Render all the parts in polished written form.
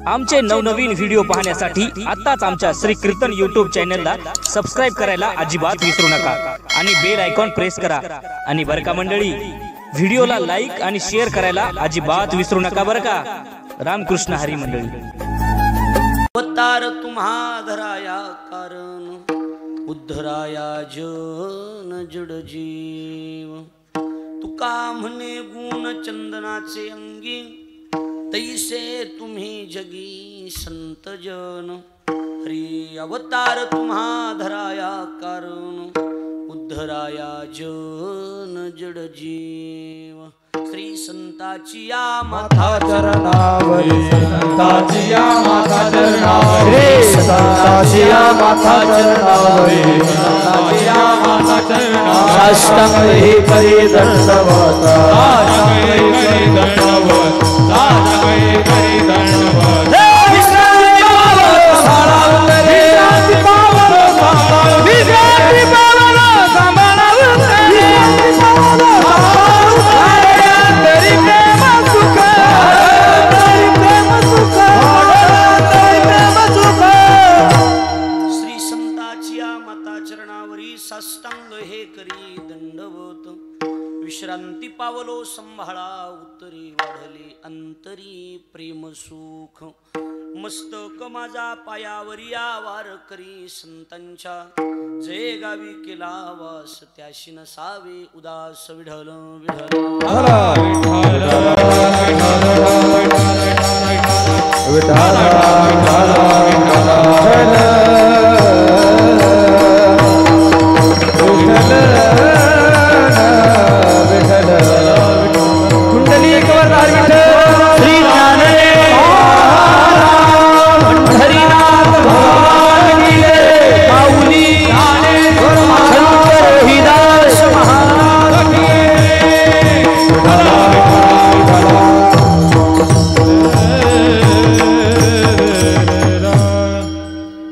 आमचे नवनवीन व्हिडिओ पाहण्यासाठी आताच आमच्या श्री कीर्तन YouTube चॅनलला सबस्क्राइब करायला अजिबात विसरू नका आणि बेल आयकॉन प्रेस करा। आणि बरं का मंडळी, व्हिडिओला लाईक आणि शेअर करायला अजिबात विसरू नका बरं का। रामकृष्ण हरी मंडळी। अवतार तुम्हा धराया कारण उद्धराया जन जड जीव। तुका म्हणे गुण चंदनाचे अंगी तैसे तुम्ही जगी संत जन। हरी अवतार तुम्हा धराया कारण उद्धराया जन जड जीव। श्री संताची या माथा चरणावरी, संताची या माथा चरणावरी, संताची या माथा चरणावरी, संताची या माथा चरणावरी। साष्टांग ही करी दंडवत, साष्टांग ही करी दंडवत, साष्टांग ही करी दंडवत। विश्रांती पावलो साळावून रे, विश्रांती पावलो साळावून, विश्रांती पावलो सांभाळावून रे, विश्रांती पावलो सांभाळावून रे। तरी प्रेम सुख, तरी प्रेम सुख, तरी प्रेम सुख। श्री संताची या माता चरणावरी साष्टांग हे करी दंडवत। विश्रांती पावलो संभाळा उत्तरी वाढले अंतरी प्रेम सुख। मस्तक माझा पायावरी आवार करी संतांच्या, जे गावी केला वास त्याशी नसावे उदास। विढल विढल कुंडली कवरदार विठ्ठल श्री हरिनाथ भगवान की जय। माऊली संत रोहिदास महाराज की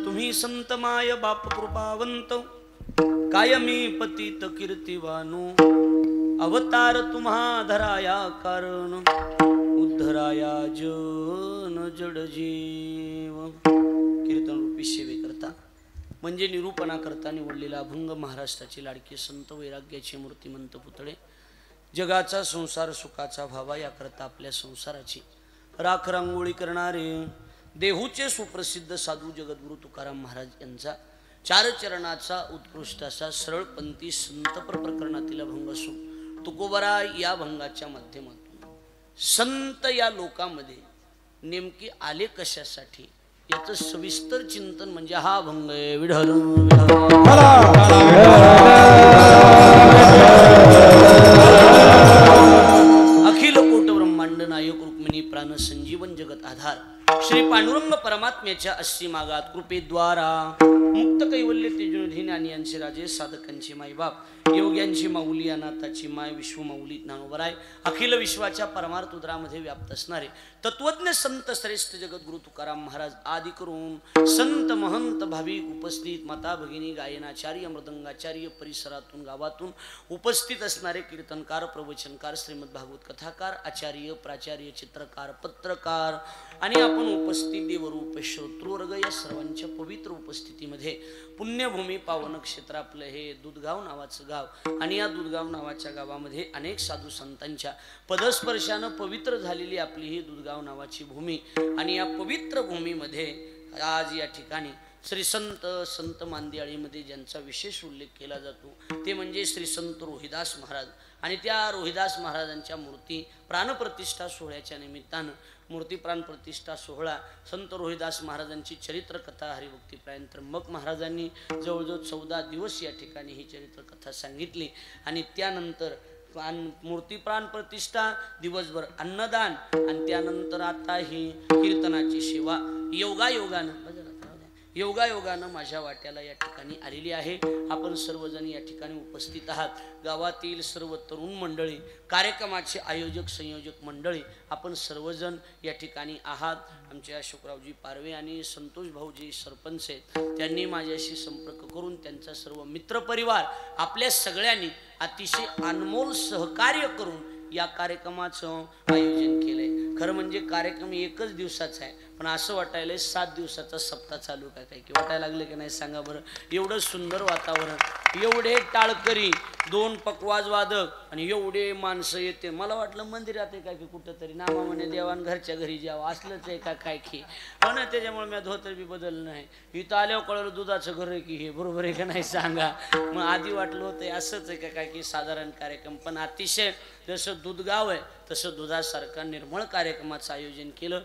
तुम्ही संत माय बाप कृपावंत, कायमी पतित कीर्तिवानो। अवतार तुम्हा धराया कारण उद्धराया जन जड जीव। कीर्तन रूपी सेवे करता म्हणजे निरूपणा करता निवडलेला अभंग महाराष्ट्राचे लाडके संत वैराग्याचे मूर्तिमंत पुतळे। जगाचा संसार सुखाचा व्हावा याकरता आपल्या संसाराची राख रांगोळी करणारे देहूचे सुप्रसिद्ध साधू जगद्गुरु तुकाराम महाराज यांचा चार चरणाचा उत्कृष्ट असा सरळपंथी संतपर प्रकरणातील अभंग असून तुकोबरा या भंगाच्या माध्यमातून संत या लोकांमध्ये नेमके आले कशासाठी याचं सविस्तर चिंतन म्हणजे हा अभंग आहे। विढल अखिल कोट ब्रह्मांड नायक रुक्मिणी प्राण संजीवन जगत आधार श्री पांडुरंग परमात्म्याच्या अशी मागात कृपेद्वारा मुक्त कैवल्य तेजोनिधी ज्ञानियांचे राजे साधकांची मायबाप योग्यांची माऊली अनाथाची माय विश्वमाऊली ज्ञानोबराय अखिल विश्वाच्या परमार्थ उदरामध्ये व्याप्त असणारे तत्वज्ञ संत श्रेष्ठ जगद्गुरु तुकाराम महाराज आदी करून संत महंत भाविक उपस्थित माता भगिनी गायनाचार्य मृदंगाचार्य परिसरातून गावातून उपस्थित असणारे कीर्तनकार प्रवचनकार श्रीमद भागवत कथाकार आचार्य प्राचार्य चित्रकार पत्रकार आणि आपण उपस्थित देवरूप श्रोतृवर्ग या सर्वांच्या पवित्र उपस्थितीमध्ये पुण्यभूमी पावन क्षेत्र आपलं हे दूधगाव नावाचं गाव आणि या दूधगाव नावाच्या गावामध्ये अनेक साधू संतांच्या पदस्पर्शानं पवित्र झालेली आपली ही दूधगाव नावाची भूमी आणि या पवित्र भूमीमध्ये आज या ठिकाणी श्री संत मांदियाळीमध्ये ज्यांचा विशेष उल्लेख केला जातो ते म्हणजे श्री संत रोहिदास महाराज आणि त्या रोहिदास महाराजांच्या मूर्ती प्राणप्रतिष्ठा सोहळ्याच्या निमित्तानं मूर्ती प्राणप्रतिष्ठा सोहळा संत रोहिदास महाराजांची चरित्र कथा हरिभक्तीपरायण त्र्यंबक महाराजांनी जवळजवळ 14 दिवस या ठिकाणी ही चरित्र कथा सांगितली आणि त्यानंतर मूर्ती प्राण प्रतिष्ठा दिवसभर अन्नदान आणि त्यानंतर आता ही कीर्तनाची सेवा योगायोगानं माझ्या वाट्याला या ठिकाणी आलेली आहे। आपण सर्वजण या ठिकाणी उपस्थित आहात। गावातील सर्व तरुण मंडळी कार्यक्रमाचे आयोजक संयोजक मंडळी आपण सर्वजण या ठिकाणी आहात। आमचे अशोकरावजी पारवे आणि संतोष भाऊजी सरपंच आहेत त्यांनी माझ्याशी संपर्क करून त्यांचा सर्व मित्रपरिवार आपल्या सगळ्यांनी अतिशय अनमोल सहकार्य करून या कार्यक्रमाचं आयोजन केलंय। खरं म्हणजे कार्यक्रम एकच दिवसाचा आहे पण असं वाटायलंय 7 दिवसाचा सप्ताह चालू काय काय की वाटायला लागले की नाही सांगा बरं. एवढं सुंदर वातावरण, एवढे टाळकरी, 2 पकवाज वादक आणि एवढे माणसं येते. मला वाटलं मंदिरात आहे काय की कुठंतरी नामा म्हणे देवान घरच्या घरी जावं असलंच आहे का काय की. हो ना, त्याच्यामुळे मी धोतर बी बदललं नाही. इथं आल्यावर कळलं दुधाचं घर आहे की हे, बरोबर आहे का नाही सांगा. मग आधी वाटलं होतं असंच आहे का काय की साधारण कार्यक्रम, पण अतिशय जसं दूधगाव आहे तसं दुधासारखा निर्मळ कार्यक्रमाचं आयोजन केलं.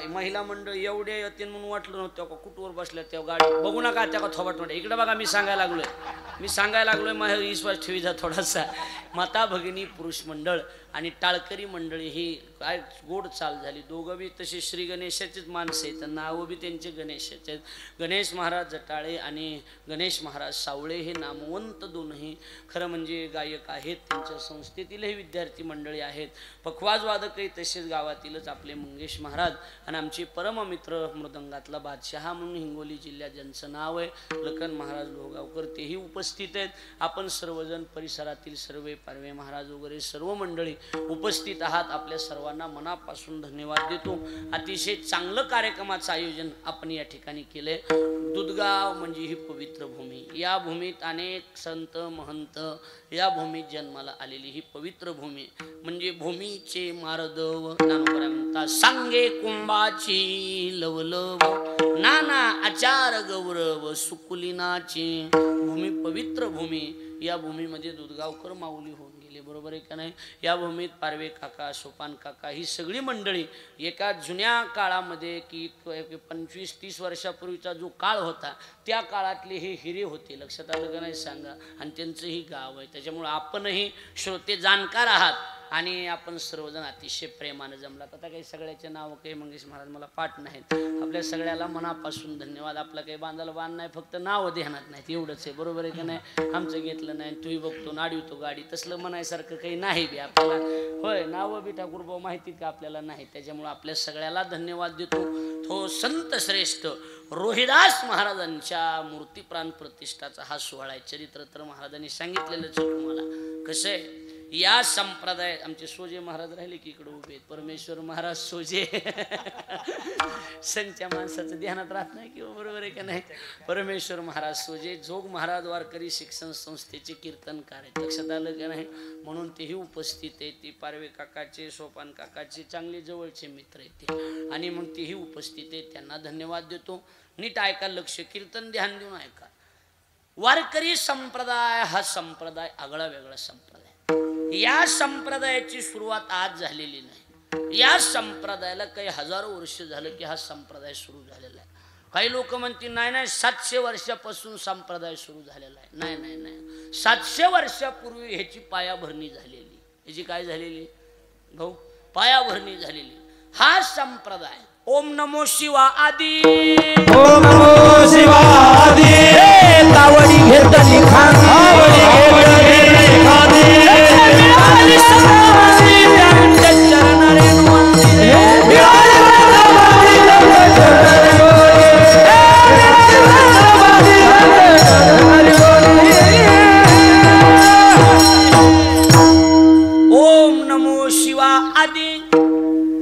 महिला मंडळ एवढे येतील म्हणून वाटलं नव्हतं. का कुठवर बसल्या तेव्हा गाडी बघू नका त्या का थोबाट म्हणते इकडे बघा. मी सांगायला लागलोय माझ्या विश्वास ठेवीचा थोडासा. माता भगिनी पुरुष मंडळ आणि टाळकरी मंडळी ही काय गोड चाल झाली. दोघं बी तसे श्री गणेशाचेच माणसं आहेत, नावं बी त्यांचे गणेशाचे आहेत. गणेश महाराज जटाळे आणि गणेश महाराज सावळे हे नामवंत दोनही खरं म्हणजे गायक आहेत. त्यांच्या संस्थेतीलही विद्यार्थी मंडळी आहेत. पखवाज वादकही तसेच गावातीलच आपले मंगेश महाराज आणि आमचे परममित्र मृदंगातला बादशहा म्हणून हिंगोली जिल्ह्यात ज्यांचं नाव आहे लखन महाराज लोहगावकर तेही उपस्थित आहेत. आपण सर्वजण परिसरातील सर्वे पारवे महाराज वगैरे सर्व मंडळी उपस्थित आहात. आपल्या सर्वांना मनापासून धन्यवाद देतो. अतिशय चांगलं कार्यक्रमाचं आयोजन आपण या ठिकाणी केलंय. दुधगाव म्हणजे ही पवित्र भूमी. या भूमीत अनेक संत महंत या भूमीत जन्माला आलेली ही पवित्र भूमी म्हणजे भूमीचे मारदव नानोबरा म्हणतात सांगे कुंभाची लवलव नाना आचार गौरव सुकुलिनाची भूमी पवित्र भूमी. या भूमीमध्ये दुधगावकर माऊली होऊन गेले, बरोबर आहे का नाही. या भूमीत पारवे काका सोपान काका ही सगळी मंडळी एका जुन्या काळामध्ये की 25-30 वर्षापूर्वीचा जो काळ होता त्या काळातले हे हिरे होते. लक्षात आलं का नाही सांगा. आणि त्यांचंही गाव आहे. त्याच्यामुळे आपणही श्रोते जाणकार आहात आणि आपण सर्वजण अतिशय प्रेमानं जमलात. आता काही सगळ्याचे नाव काही मंगेश महाराज मला पाठ नाहीत. आपल्या सगळ्याला मनापासून धन्यवाद. आपलं काही बांधायला बांध नाही, फक्त नाव ध्यानात नाहीत एवढंच आहे, बरोबर आहे का नाही. आमचं घेतलं नाही तूही बघतो नाडीवतो गाडी तसलं म्हणायसारखं काही नाही बी आपल्याला. होय, नावं बी ठाकूरभाऊ माहिती का आपल्याला नाही. त्याच्यामुळे आपल्या सगळ्याला धन्यवाद देतो. तो संत श्रेष्ठ रोहिदास महाराजांच्या मूर्ती प्राण प्रतिष्ठाचा हा सोहळा आहे. चरित्र तर महाराजांनी सांगितलेलंच आहे तुम्हाला. कसं आहे या संप्रदायात आमचे सोजे महाराज राहिले की इकडे उभे आहेत. परमेश्वर महाराज सोजे संच्या माणसाचं ध्यानात राहत नाही किंवा बरोबर आहे का नाही. परमेश्वर महाराज सोजे जोग महाराज वारकरी शिक्षण संस्थेचे कीर्तनकार आहेत. लक्षात आलं का नाही. म्हणून तेही उपस्थित आहेत. ते पारवे काकाचे सोपान काकाचे चांगले जवळचे मित्र आहेत ते आणि मग तेही उपस्थित आहेत. त्यांना धन्यवाद देतो. नीट ऐका, लक्ष कीर्तन ध्यान देऊन ऐका. वारकरी संप्रदाय हा संप्रदाय आगळा वेगळा संप्रदाय. या संप्रदायाची सुरुवात आज झालेली नाही. या संप्रदायाला काही हजारो वर्ष झालं की हा संप्रदाय सुरू झालेला आहे. काही लोक म्हणतील नाही नाही 700 वर्षापासून संप्रदाय सुरू झालेला आहे. नाही नाही नाही 700 वर्षापूर्वी ह्याची पायाभरणी झालेली. ह्याची काय झालेली भाऊ? पायाभरणी झालेली. हा संप्रदाय ओम नमो शिवा आदी ओम नमो शिवा आदी तावडी घेतली खांदी ओम नमो शिवा आदी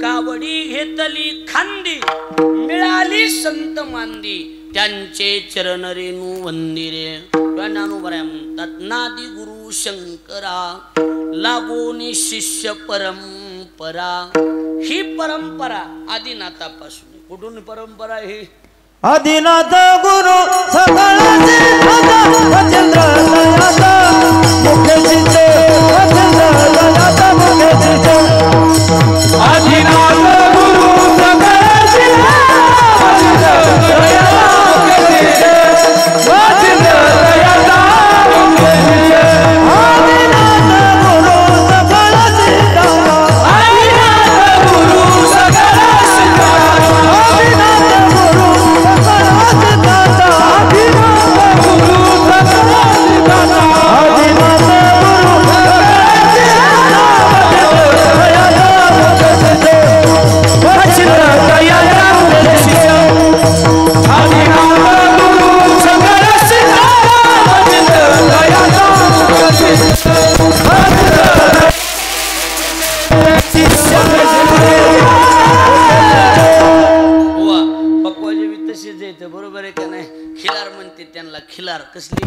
कावडी घेतली खांदी मिळाली संत मांदी त्यांचे चरण रेणू वंदिरे म्हणतात नादी गुरु शंकरा लागोनी शिष्य परंपरा. ही परंपरा आदिनाथापासून. कुठून परंपरा ही? आदिनाथ गुरु सगळाचे राजेंद्र दयाता मुखेशीचे राजेंद्र दयाता मुखेशीचे आदिनाथ गुरु सगळाचे राजेंद्र दयाता मुखेशीचे राजेंद्र दयाता मुखेशीचे आदिनाथ गुरु सगळाचे आदिनाथ गुरु सगळाचे आदिनाथ गुरु सगळाचे दाता आदिनाथ गुरु सगळाचे दाता आमच्या इथे बरोबर आहे का नाही खिलार म्हणते त्यांना खिलार कसली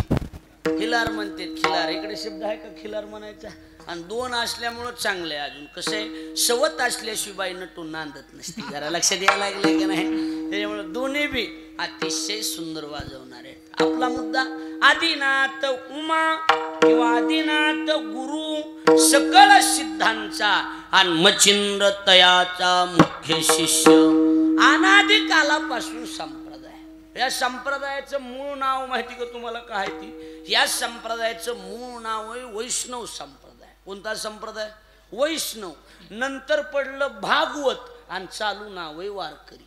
खिलार म्हणते खिलार इकडे शब्द आहे का खिलार म्हणायचा आणि दोन असल्यामुळं चांगलं आहे अजून कसं आहे सवत असल्याशिवाय नटून नांदत नसती जरा लक्षात यायला लागलंय का नाही त्याच्यामुळे दोन्ही बी अतिशय सुंदर वाजवणार आहेत आपला मुद्दा आदिनाथ उमा किंवा आदिनाथ गुरु सकळ सिद्धांचा आणि मच्छिंद्र तयाचा मुख्य शिष्य अनादि कालापासून संप्रदाय या संप्रदायाचं मूळ नाव माहिती का तुम्हाला काय ती या संप्रदायाचं मूळ नाव आहे वैष्णव संप्रदाय कोणता संप्रदाय वैष्णव नंतर पडलं भागवत आणि चालू नाव आहे वारकरी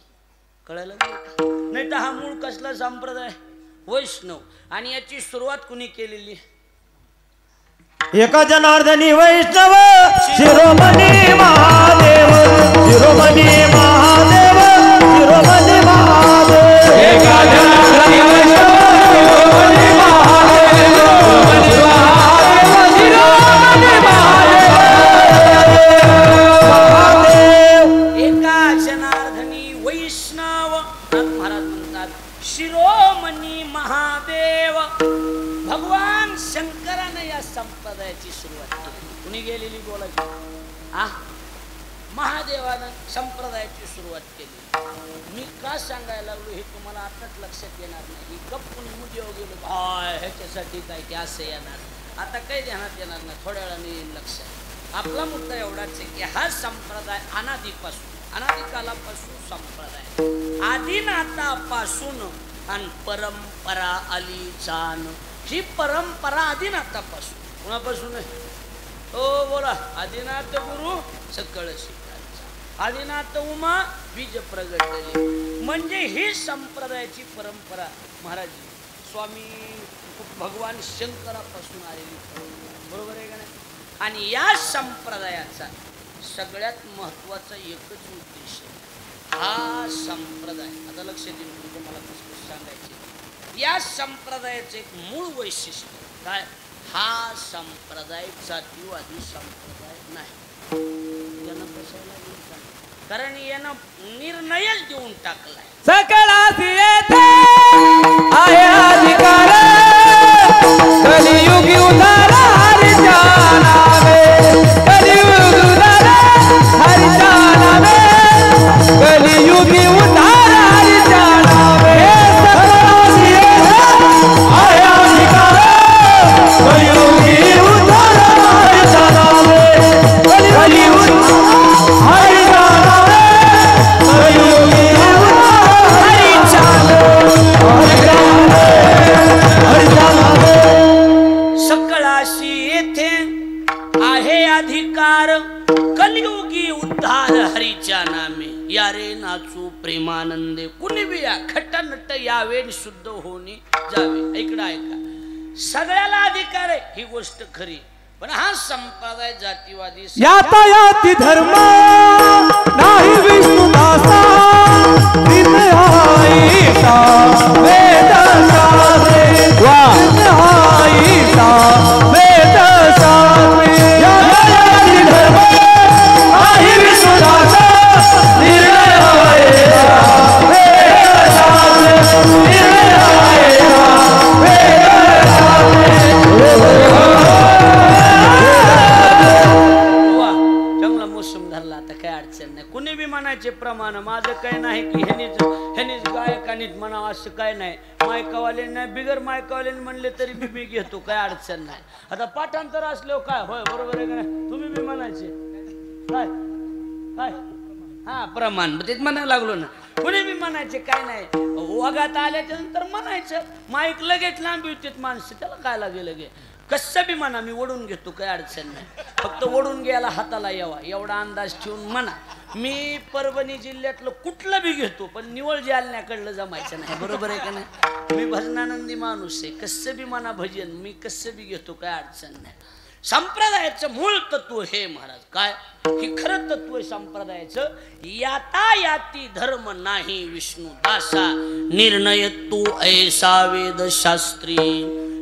कळायला नाही तर हा मूळ कसला संप्रदाय वैष्णव आणि याची सुरुवात कुणी केलेली एका जनार्दनी वैष्णव शिरोमणी महादेव शिरोमणी महादेव शिरोमणी महादेव एका जनार्दनी वैष्णव शिरोमणी महादेव शिरोमणी महादेव एका जनार्दनी वैष्णव महाराज म्हणतात शिरोमणी महादेव भगवान शंकरानं या संप्रदायाची सुरुवात केली कुणी गेलेली बोलायची महादेवानं संप्रदायाची सुरुवात केली मी का सांगायला लागलो हे तुम्हाला आताच लक्षात येणार नाही गप्पून मुद्देव गेलो भाय ह्याच्यासाठी काय की असं येणार आता काही ध्यानात येणार नाही थोड्या वेळाने येईल लक्षात आपला मुद्दा एवढाच आहे की हा संप्रदाय अनादिकालापासून संप्रदाय आदिनाथापासून आणि परंपरा आली जाण ही परंपरा आदिनाथापासून कोणापासून आहे हो बोला आदिनाथ गुरु सकळ सिद्धांचा आदिनाथ उमा बीज प्रगटले म्हणजे ही संप्रदायाची परंपरा महाराज स्वामी भगवान शंकरापासून आलेली परंपरा बरोबर आहे का नाही आणि या संप्रदायाचा सगळ्यात महत्वाचा एकच उद्देश आहे हा संप्रदाय आता लक्ष देऊन म्हणजे मला कसं सांगायचे या संप्रदायाचं एक मूळ वैशिष्ट्य काय हा संप्रदाय जातीवादी संप्रदाय नाही यानं कशाला कारण यानं निर्णयच देऊन टाकलाय सकळासी येथे आहे अधिकार कलियुगी उधार हरीच्या नावे कलियुगी उधार हरीच्या नावे कलियुगी उधार हरीच्या नावे सकळासी येथे आहे अधिकार कलियुगी उधार हरीच्या नावे कलियुगी हरीच्या नावे कलियुगी सकळाशी येथे आहे अधिकार कलियुगी उद्धार हरीच्या नामे या रे नाचू प्रेमानंदे कुणी बी या खट्टानट्ट यावे शुद्ध होणे जावे इकडं ऐका सगळ्याला अधिकार आहे ही गोष्ट खरी पण हा संप्रदाय जातीवादी यातायाती धर्म नाही विष्णुदासा विनहाईसा वेदशास्त्रे विनहाईसा वेदशास्त्रे यातायाती धर्म नाही विष्णुदासा निर्णयायसा वेदशास्त्रे निर्णयायसा वेदशास्त्रे चांगला मोसम धरला आता काय अडचण नाही कुणी बी म्हणायचे प्रमाण माझं काय नाही की ह्यानीच गायकानीच म्हणावं असं काय नाही मायकावाले नाही बिगर मायकावाले म्हणले तरी मी घेतो काय अडचण नाही आता पाठांतर असल्यावर काय होय बरोबर आहे का नाही तुम्ही बी म्हणायचे काय काय हा प्रमाण तेच म्हणायला लागलो ना कुणी बी म्हणायचे काय नाही वगात आल्याच्या नंतर म्हणायचं माईक लगेच लांबी होते माणसं त्याला काय लागेल लगे कसं बी म्हणा मी ओढून घेतो काय अडचण नाही फक्त ओढून घ्यायला हाताला यावा एवढा अंदाज ठेवून म्हणा मी परभणी जिल्ह्यातलं कुठलं बी घेतो पण निवळ जालन्याकडलं जमायचं नाही बरोबर आहे का नाही मी भजनानंदी माणूस आहे कसं बी म्हणा भजन मी कसं बी घेतो काय अडचण नाही संप्रदायाचं मूळ तत्व हे महाराज काय हे खरं तत्व आहे संप्रदायाचं यातायाती धर्म नाही विष्णू दासा निर्णय तू ऐसा वेद शास्त्री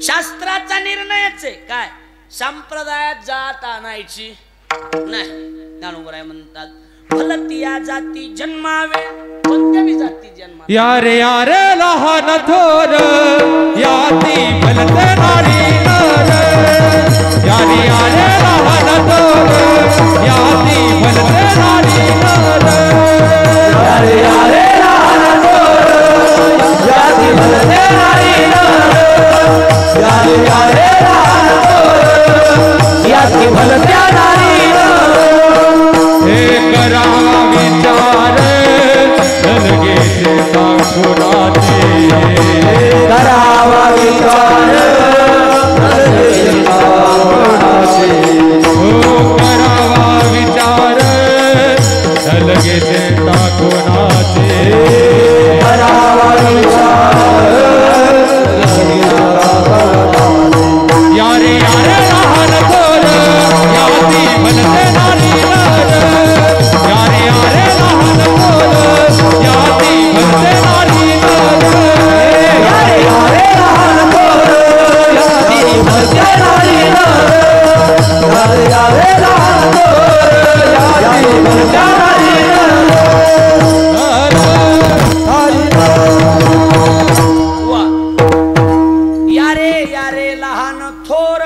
शास्त्राचा निर्णयच आहे काय संप्रदायात जात आणायची नाही ज्ञानोबराय म्हणतात भलती या जाती जन्मावे कोणत्या बी जाती जन्मा यारे यारे लहान थोर याती भलते नारी नर यारे यारे लहान थोर याती भलते नारी नर यारे यारे लहान थोर याती भलते नारी नर यारे यारे लहान थोर याती भलते नारी नर हे करावा विचार लगे कुणाचे करावा विचार हो करावा विचार लगे देता कुणाचे करावा विचार यारे यारे लहान थोर याती भलते नारी नर यारे यारे लहान थोर याती भलते नारी नर यारे यारे लहान थोर याती भलते नारी नर यारे यारे लहान थोर याती भलते नारी वा यारे यारे लहान थोर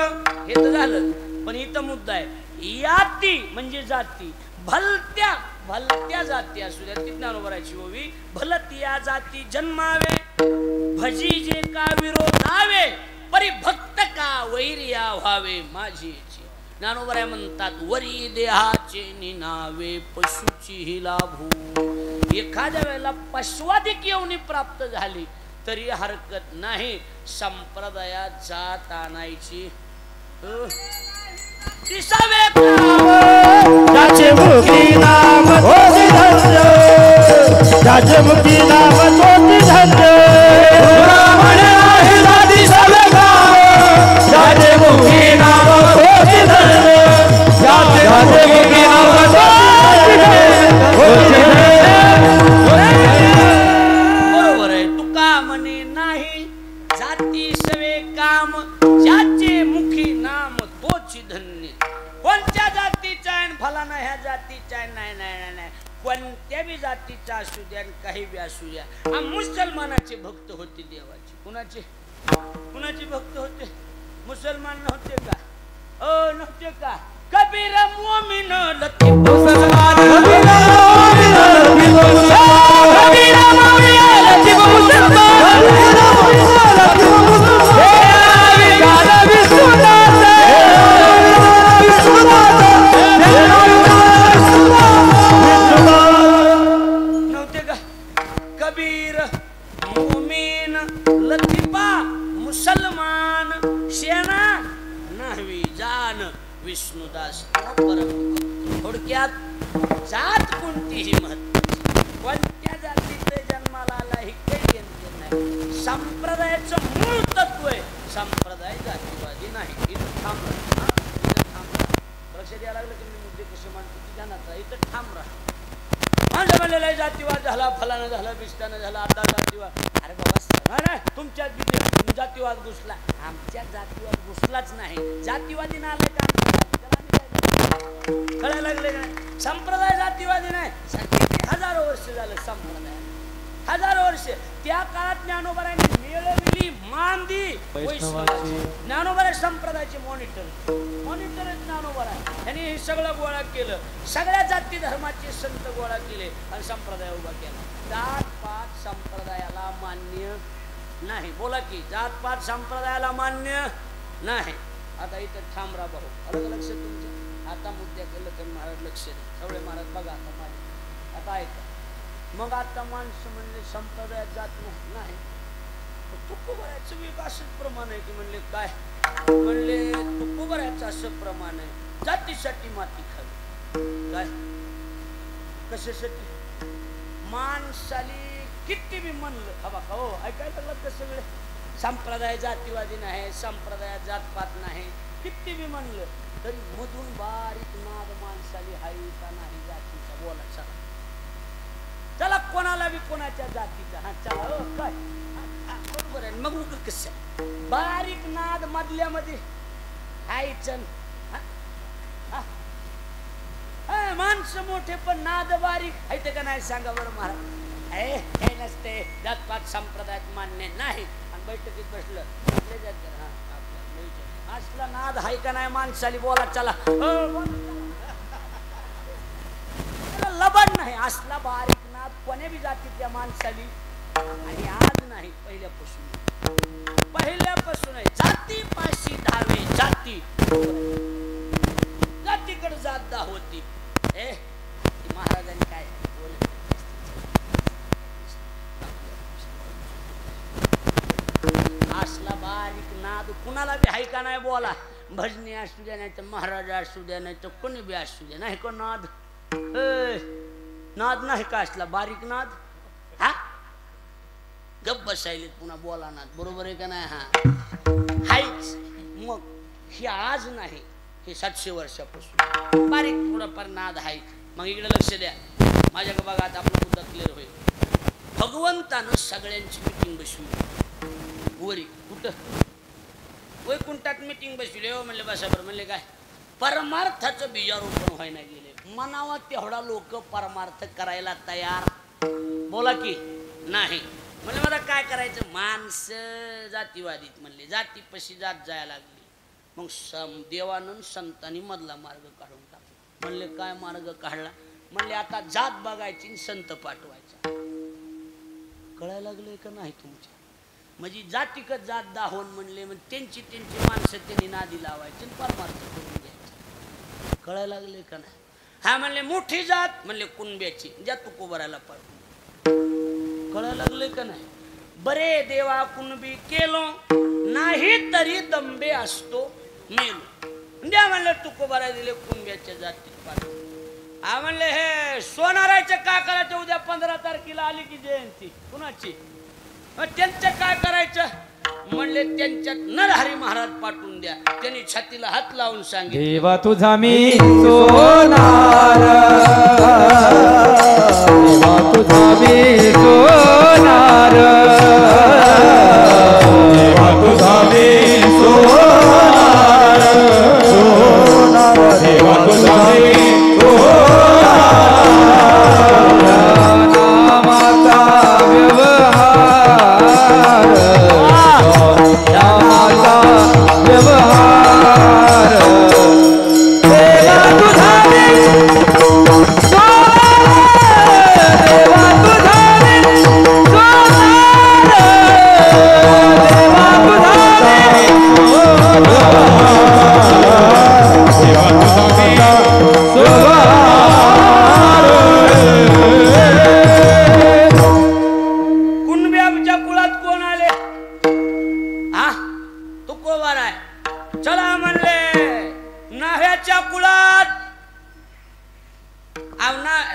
हे तर झालं पण इथं मुद्दा आहे याती म्हणजे जाती भलत्या भलत्या जाती असू द्या ती ज्ञानोबराची ओवी भलत्या जाती जन्मावे भजी जे का विरोधावे परी भक्त का वैर्या व्हावे माझी ज्ञानोबराय म्हणतात वरी देहाचे निनावे पशुची हि लाभू एखाद्या वेळेला पशवाधिक येऊनी प्राप्त झाली तरी हरकत नाही संप्रदायात जात आणायची दिसावे त्याचे मुखी नाम तोची धन्य त्याचे मुखी नाम तोची धन्य ब्राह्मण आहे दादी सवे गाव त्याचे मुखी नाम तोची धन्य त्याचे मुखी नाम तोची धन्य बरोबर आहे तुका म्हणे नाही जाती सवे काम ज्याचे मुखी नाम तोची धन्य कोणत्या जातीचा आहे फलाना ह्या जातीचा आहे नाही नाही नाही नाही कोणत्या बी जातीचा असू द्या काही बी असू द्या हा मुसलमानाचे भक्त होते देवाचे कुणाचे कुणाचे भक्त होते मुसलमान नव्हते का नव्हते का कबीर मोमिन लतीफ मुसलमान कबीर मोमिन लतीफ मुसलमान नव्हते का कबीर मोमीन लतीफा मुसलमान शेना नहवी जान विष्णुदास परम थोडक्यात जात कोणतीही महत्वाची कोणत्या जातीचे जन्माला आला हे काही घेणं नाही संप्रदायाचं मूळ तत्व आहे संप्रदाय जातीवादी नाही इथं थांबरा लक्षात यायला लागलं की मी मुद्दे कसे मांडतो ती ध्यानात राहा इथं थांब राहा माझं म्हणलेला जातीवाद झाला फलानं झालं बिस्तानं झालं आता जातीवाद अरे बाबा नाही तुमच्यात जातीवाद घुसला आमच्यात जातीवाद घुसलाच नाही जातीवादी ना आलं का कळायला लागले का नाही संप्रदाय जातीवादी नाही हजारो वर्ष झालं संप्रदाय हजारो वर्ष त्या काळात ज्ञानोबराने मिळवली मांदी ज्ञानोबरा संप्रदायाचे मॉनिटर ज्ञानोबरा यांनी हे सगळं गोळा केलं सगळ्या जाती धर्माचे संत गोळा केले आणि संप्रदाय उभा केला जातपात संप्रदायाला मान्य नाही बोला की जातपात संप्रदायाला मान्य नाही आता इथं ठामरा भाऊ अलग लक्ष तुमचं आता मुद्द्याकडे तर महाराज लक्ष नाही सगळे महाराज बघा आता माझे आता ऐका मग आता माणसं म्हणजे संप्रदायात जात नाही तुकोबऱ्याचं विकासच प्रमाण आहे की म्हणले काय म्हणले तुकोबऱ्याचं असं प्रमाण आहे जातीसाठी माती खावी काय कशासाठी माणसाली किती बी म्हणलं हा बघा हो ऐकायला लागलं कसं वेळ संप्रदाय जातीवादी नाही संप्रदायात जातपात नाही किती बी म्हणलं तरी मधून बारीक नाद माणसाली हाई का नाही जातीचा बोलायचा चला कोणाला बी कोणाच्या जातीचा हा चला हो काय बरोबर आहे मग कसं बारीक नाद मधल्यामध्ये हायचं माणसं मोठे पण नाद बारीक आहे का नाही सांगा बरं महाराज हे नसते जातपात संप्रदायात मान्य नाही. आणि बैठकीत बसलं असला नाद हाय का नाही माणसाली बोला चला लबड नाही असला बारीक नाद कोणी बी जाती त्या माणसाली. आणि आज नाही पहिल्यापासून आहे जाती पाशी धावे जाती जातीकडे जात होती. महाराजांनी काय असला बारीक नाद कुणाला बी हाय का नाही बोला. भजनी असू द्या नाही तर महाराज असू द्या नाही तर कोणी बी असू द्या नाही का नाद. नाद नाही का असला बारीक नाद. हा गप बसायले पुन्हा बोला नाद बरोबर आहे का नाही. हा हायच मग हे आज नाही हे 700 वर्षापासून बारीक थोडाफार नाद आहे. मग इकडे लक्ष द्या माझ्या बघा आता आपला मुद्दा क्लिअर होईल. भगवंतानं सगळ्यांची मिटिंग बसवली वरी कुठं वैकुंठात मिटिंग बसवली. हो म्हणले बसा बरं. म्हणले काय परमार्थाचं बीजारोपण व्हायला गेले. मनावा तेवढा लोक परमार्थ करायला तयार बोला की नाही. म्हणजे मला काय करायचं माणसं जातीवादीत म्हणले जाती पशी जात जायला लागली. मग देवानंद संतांनी मधला मार्ग काढून टाकला. म्हणले काय मार्ग काढला. म्हणले आता जात बघायची संत पाठवायचा. कळायला लागले का नाही तुमच्या म्हणजे जातीकच जात दाहोन म्हणले मग त्यांची माणसं त्यांनी नादी लावायची परमार्थ करून द्यायचे. कळायला लागले का नाही. हा म्हणले मोठी जात म्हणले कुणब्याची ज्या तुकोबराला पाठवून. कळायला लागले का नाही. बरे देवा कुणबी केलो नाही तरी दंबे असतो मेलो. द्या म्हणलं तुकोबरा दिले कुणब्याच्या जातीत पाठवून. हा म्हणले हे सोनारायचं काय करायचं उद्या 15 तारखेला आली की जयंती कुणाची त्यांचं काय करायचं म्हणले त्यांच्यात नरहरी महाराज पाठवून द्या. त्यांनी छातीला हात लावून सांगितले देवा तुझा मी सोनार देवा तुझा मी सोनार देवा तुझा मी सोनार सोनार देवा तुझा मी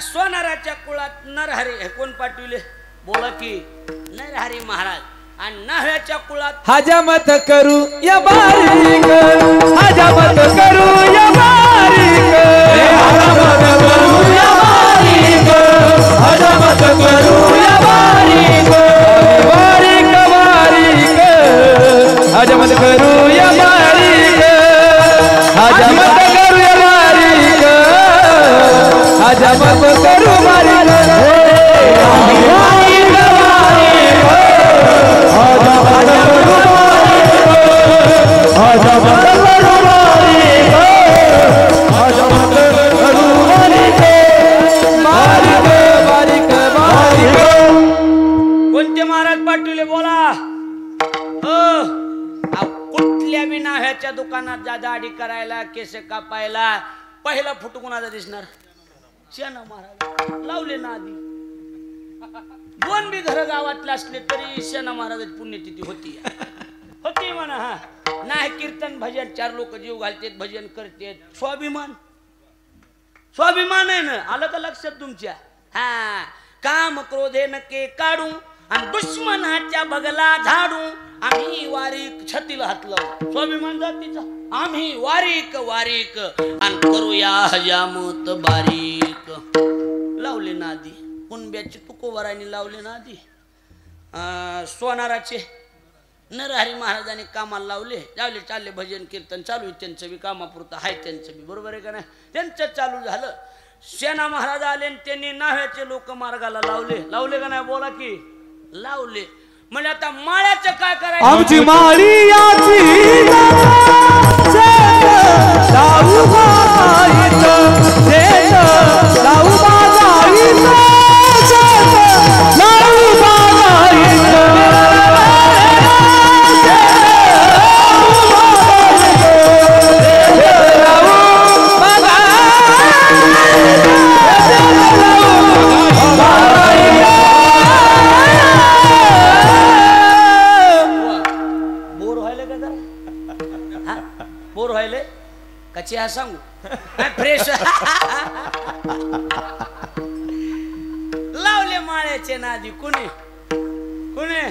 सोनाराच्या कुळात नरहरी हे कोण पाठविले बोला की नरहरी महाराज. आणि नाह्याच्या कुळात हजामत करू या बारीक हजामत करू या बारीक हजामत करू या बारीक हजामत करू या बारीक बारीक बारीक हजामत करू या बारीक हजामत करू या बारीक हजामत करू बारीक कोणते महाराज पाठवले बोला. कुठल्या बी नाह्याच्या दुकानात जा दाढी करायला केस कापायला पहिला फोटो कोणाचा दिसणार शेणा महाराज लावले ना आधी. दोन बी घर गावातले असले तरी शेणा महाराजाची पुण्यतिथी होती होती म्हणा. हा नाही कीर्तन भजन 4 लोक जीव घालतेत भजन करतेत स्वाभिमान स्वाभिमान आहे ना आलं का लक्षात तुमच्या. हा काम क्रोधे नके काढू आणि दुश्मनाच्या बगला झाडू आम्ही वारीक छतीला हात लावू स्वाभिमान जातीचा. आम्ही वारीक वारीक आणि करूया हजामत बारीक. लावले ना आधी कुणब्याची तुकोबरांनी लावले ना आधी. सोनाराचे नरहरी महाराजांनी कामाला लावले चालले भजन कीर्तन चालू आहे त्यांचं बी कामापुरतं आहे त्यांचं बी बरोबर आहे का नाही. त्यांचं चालू झालं. सेना महाराज आले त्यांनी नाह्याचे लोक मार्गाला लावले का नाही बोला की लावले म्हणजे आता माळ्याचं काय करायचं आमची माळी याची लावू बाईचं शेत लावू बाईचं शेत लावू बाईचं बोर व्हायले का चहा सांगू फ्रेश लावले माळ्याचे नादी कुणी कुणी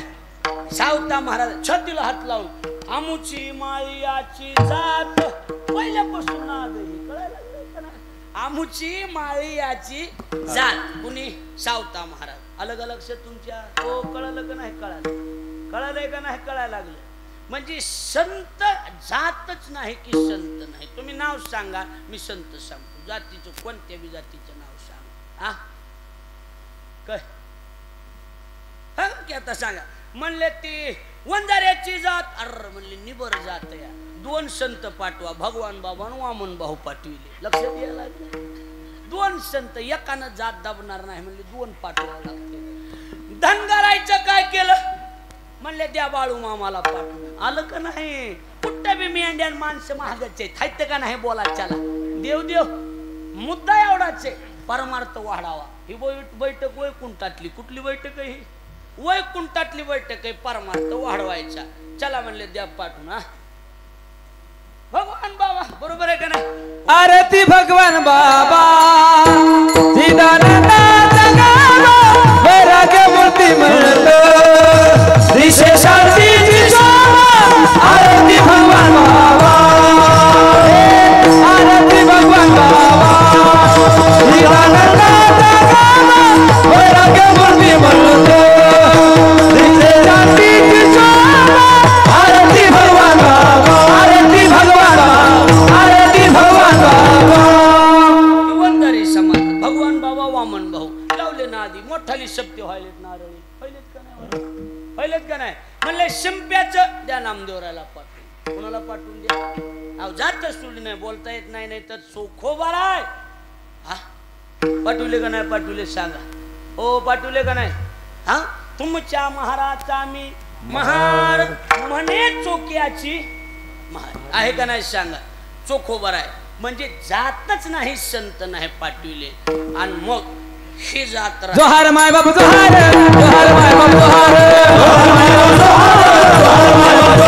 सावता महाराज छतीला हात लावून आमुची माळी याची जात पहिल्यापासून नाद कळायला लागलं का नाही? आमुची माळी याची जात कुणी सावता महाराज अलग अलग से तुमच्या हो कळलं का नाही कळालंय का नाही कळायला लागलं म्हणजे संत जातच नाही की संत नाही तुम्ही नाव सांगा मी संत सांगतो जातीचं कोणत्या बी जातीचं नाव सांगा काय की आता सांगा म्हणले ती वंजाऱ्याची जात अर म्हणले निबर जात या दोन संत पाठवा भगवान बाबा वामन भाऊ पाठविले लक्षात यायला लागले दोन संत एकानं जात दाबणार नाही म्हणले दोन पाठवा लागते धनगरायचं काय केलं म्हणले द्या बाळू मामाला पाठवून आलं का नाही कुठं बी मेंढ्यान माणसं महागाचे थायत का नाही बोला चला देव देव मुद्दा एवढाच आहे परमार्थ वाढावा ही बैठक वैकुंठातली कुठली बैठक आहे ही वैकुंठातली बैठक आहे परमार्थ वाढवायचा चला म्हणले द्या पाठवून भगवान बाबा बरोबर आहे का नाही आरती भगवान बाबा चिदानंदाचा गावा वैराग्य मूर्ती म्हणतो दिशे शांतीची शोभा आरती भगवान बाबा आरती भगवान बाबा चिदानंदाचा गावा वैराग्य मूर्ती म्हणतो दिशे शांतीची शोभा आरती भगवान बाबा आरती भगवान बाबा आरती भगवान बाबा वंजारी समाज भगवान बाबा वामन भाऊ लावले नादी मोठाली शब्द व्हायलेत नारळी पहिलेच का नाही म्हणले शिंप्याचं द्या नामदेवराला पाठवून कोणाला पाठवून द्या अहो जातच सोडली नाही बोलता येत नाही नाही तर चोखो बाराय हा पाठवले का नाही पाठवले सांगा हो पाठवले का नाही हा तुमच्या महाराजचा मी महार म्हणे चोक्याची महार आहे का नाही सांगा चोखो बराय म्हणजे जातच नाही संत नाही पाठविले आणि मग ही जात्रा जोहार माय बाप जोहार जोहार माय बाप जोहार जोहार माय बाप जोहार जोहार माय बाप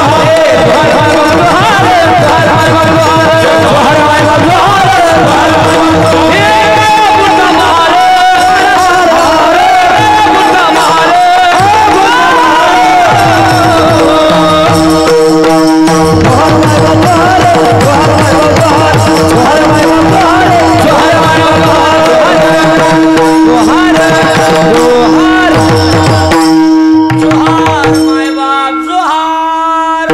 जोहार जोहार माय बाप जोहार जोहार माय बाप जोहार हे बुद्धा मारे बुद्धा मारे जोहार माय बाप जोहार जोहार माय बाप जोहार जोहार माय बाप जोहार जोहार माय बाप जोहार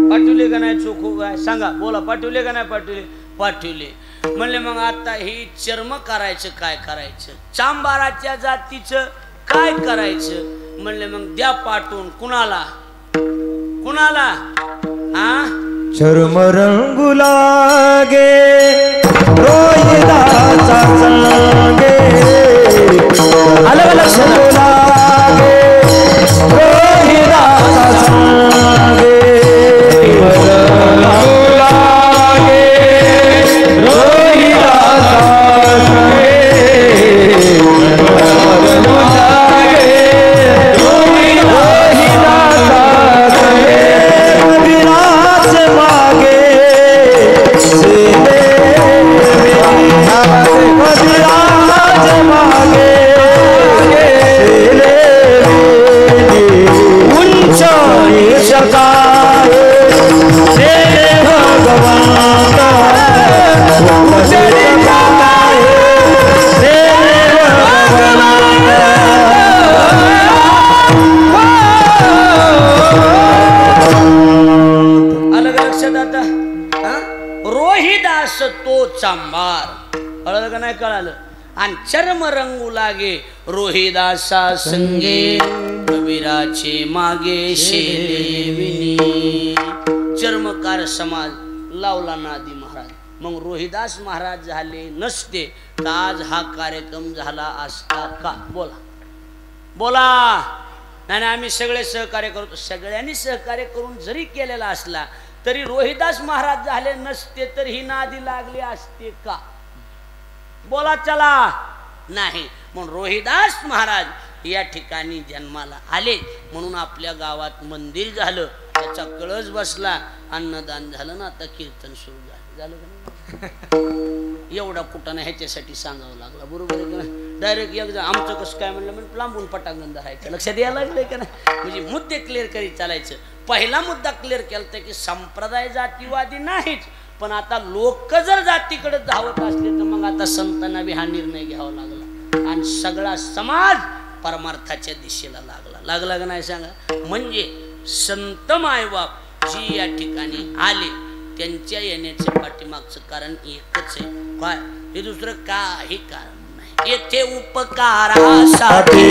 पाठवले का नाही चोखो काय सांगा बोला पाठवले का नाही पाठवले पाठवले म्हणले मग आता ही चर्म करायचं काय करायचं चांबाराच्या जातीचं काय करायचं म्हणले मग द्या पाठवून कुणाला कुणाला हा चर्म रंगू लागे रोहिदाचा संगे अलग अलग रंगू लागे रोहिदाचा संगे रंगू लागे रोहिदाचा संगे रंगू लागे रोहिदाचा संगे विराज मागे विराज मागे उंच शकाय भगवान अलग लक्षात आता रोहिदास तो चांबार कळलं का नाही कळालं आणि चर्म रंगू लागे रोहिदासा संगे जगाचे मागे शेलेविनी. चर्मकार समाज लावला नादी महाराज. मग रोहिदास महाराज झाले नसते तर आज हा कार्यक्रम झाला असता का? बोला बोला. नाही आम्ही सगळे सहकार्य करतो. सगळ्यांनी सहकार्य करून जरी केलेला असला तरी रोहिदास महाराज झाले नसते तर ही नादी लागली असते का? बोला चला. नाही. म्हणून रोहिदास महाराज या ठिकाणी जन्माला आले म्हणून आपल्या गावात मंदिर झालं, त्याचा कळस बसला, अन्नदान झालं ना, आता कीर्तन सुरू झालं का नाही? एवढा कुठं नाही ह्याच्यासाठी सांगावं लागला. बरोबर आहे का? डायरेक्ट एक आमचं कसं काय म्हणलं म्हणजे लांबून पटांगण धरायचं. लक्षात यायला लागलंय का नाही? म्हणजे मुद्दे क्लिअर करीत चालायचं. पहिला मुद्दा क्लिअर केला की संप्रदाय जातीवादी नाहीच, पण आता लोक जर जातीकडे धावत असले तर मग आता संतांना बी हा निर्णय घ्यावा लागला आणि सगळा समाज परमार्थाच्या दिशेला लागला का नाही सांगा? म्हणजे संत मायबाप जी या ठिकाणी आले त्यांच्या येण्याच्या पाठीमागचं कारण एकच आहे. काय? हे दुसरं काही कारण नाही. येथे उपकारासाठी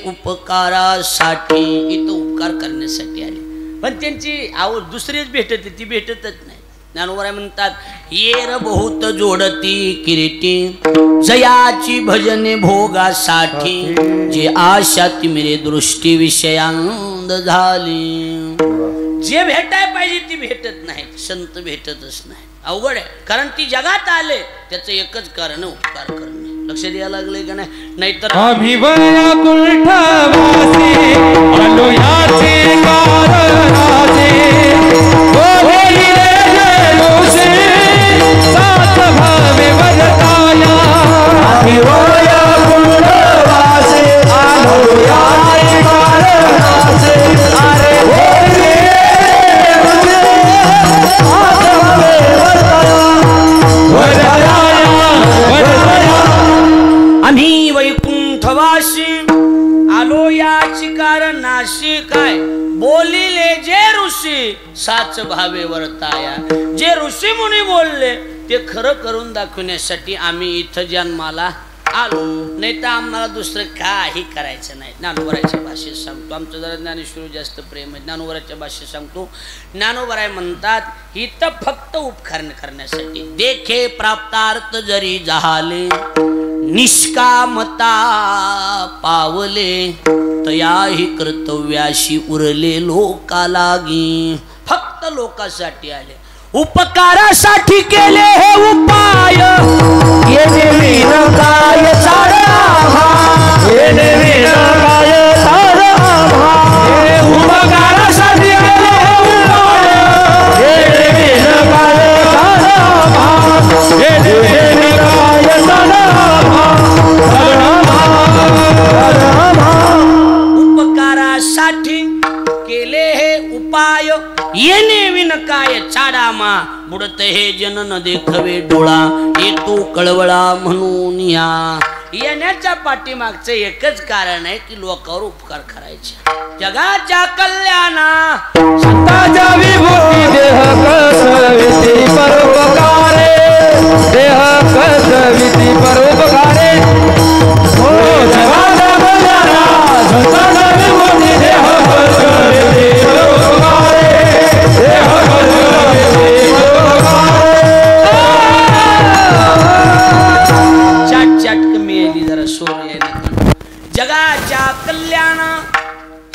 उपकारासाठी इथं उपकार करण्यासाठी आले, पण त्यांची आवड दुसरीच भेटत ती भेटतच नाही. ज्ञानोबराय म्हणतात, येर बहुत जोडती किरीटी जयाची भजने भोगासाठी जे आशा ती मेरे दृष्टी विषयांद झाली. जे भेटाय पाहिजे ती भेटत नाही, संत भेटतच नाही. अवघड आहे. कारण ती जगात आले त्याचं एकच कारण उपकार करणे. लक्ष द्यायला लागले का नाही? नाहीतर आम्ही वैकुंठवासी आलो याचे कारणाचे, बोलिले गेलोसे सात भावे वरताया. आम्ही वैकुंठवासी आलो याचे कारणाचे, अरे बोलिले गेलोसे सात भावे वरताया. आम्ही वैकुंठवासी आलो याची कारणाशी. काय? बोलिले जे ऋषी साच भावे वर्ताया. जे ऋषी मुनी बोलले ते खरं करून दाखवण्यासाठी आम्ही इथं जन्माला आलो, नाही तर आम्हाला दुसरं काही करायचं नाही. ज्ञानोबराच्या भाषेत सांगतो, आमचं जरा ज्ञानेश्वर जास्त प्रेम आहे. ज्ञानोबराच्या भाषेत सांगतो, ज्ञानोबराय म्हणतात इथं फक्त उपकार करण्यासाठी. देखे प्राप्तार्थ जरी झाले निष्कामता पावले तयाही कर्तव्याशी उरले लोका लागी. फक्त लोकांसाठी आले, उपकारासाठी केले हे उपाय. येणे विनकाय चाडा, येणे विनकाय चाडा, उपकारासाठी केले हे उपाय. येणे विनकाय चाडा, येणे विनकाय चाडा. उपकारासाठी केले हे उपाय. येणे विनकाय चाडामा बुडत हे जन न देखवे डोळा. येतो कळवळा म्हणून या. येण्याच्या पाठीमागचं एकच कारण आहे की लोकांवर उपकार करायचे. जगाच्या कल्याणा संतांच्या विभूती देह कसविती परोपकारे, देह कसविती परोपकारे. हो जगाच्या कल्याणा संतांच्या विभूती देह कसविती परोपकारे, देह कसविती परोपकारे. चाट चाट कमी आली जरा सोर यायला. जगाच्या कल्याणा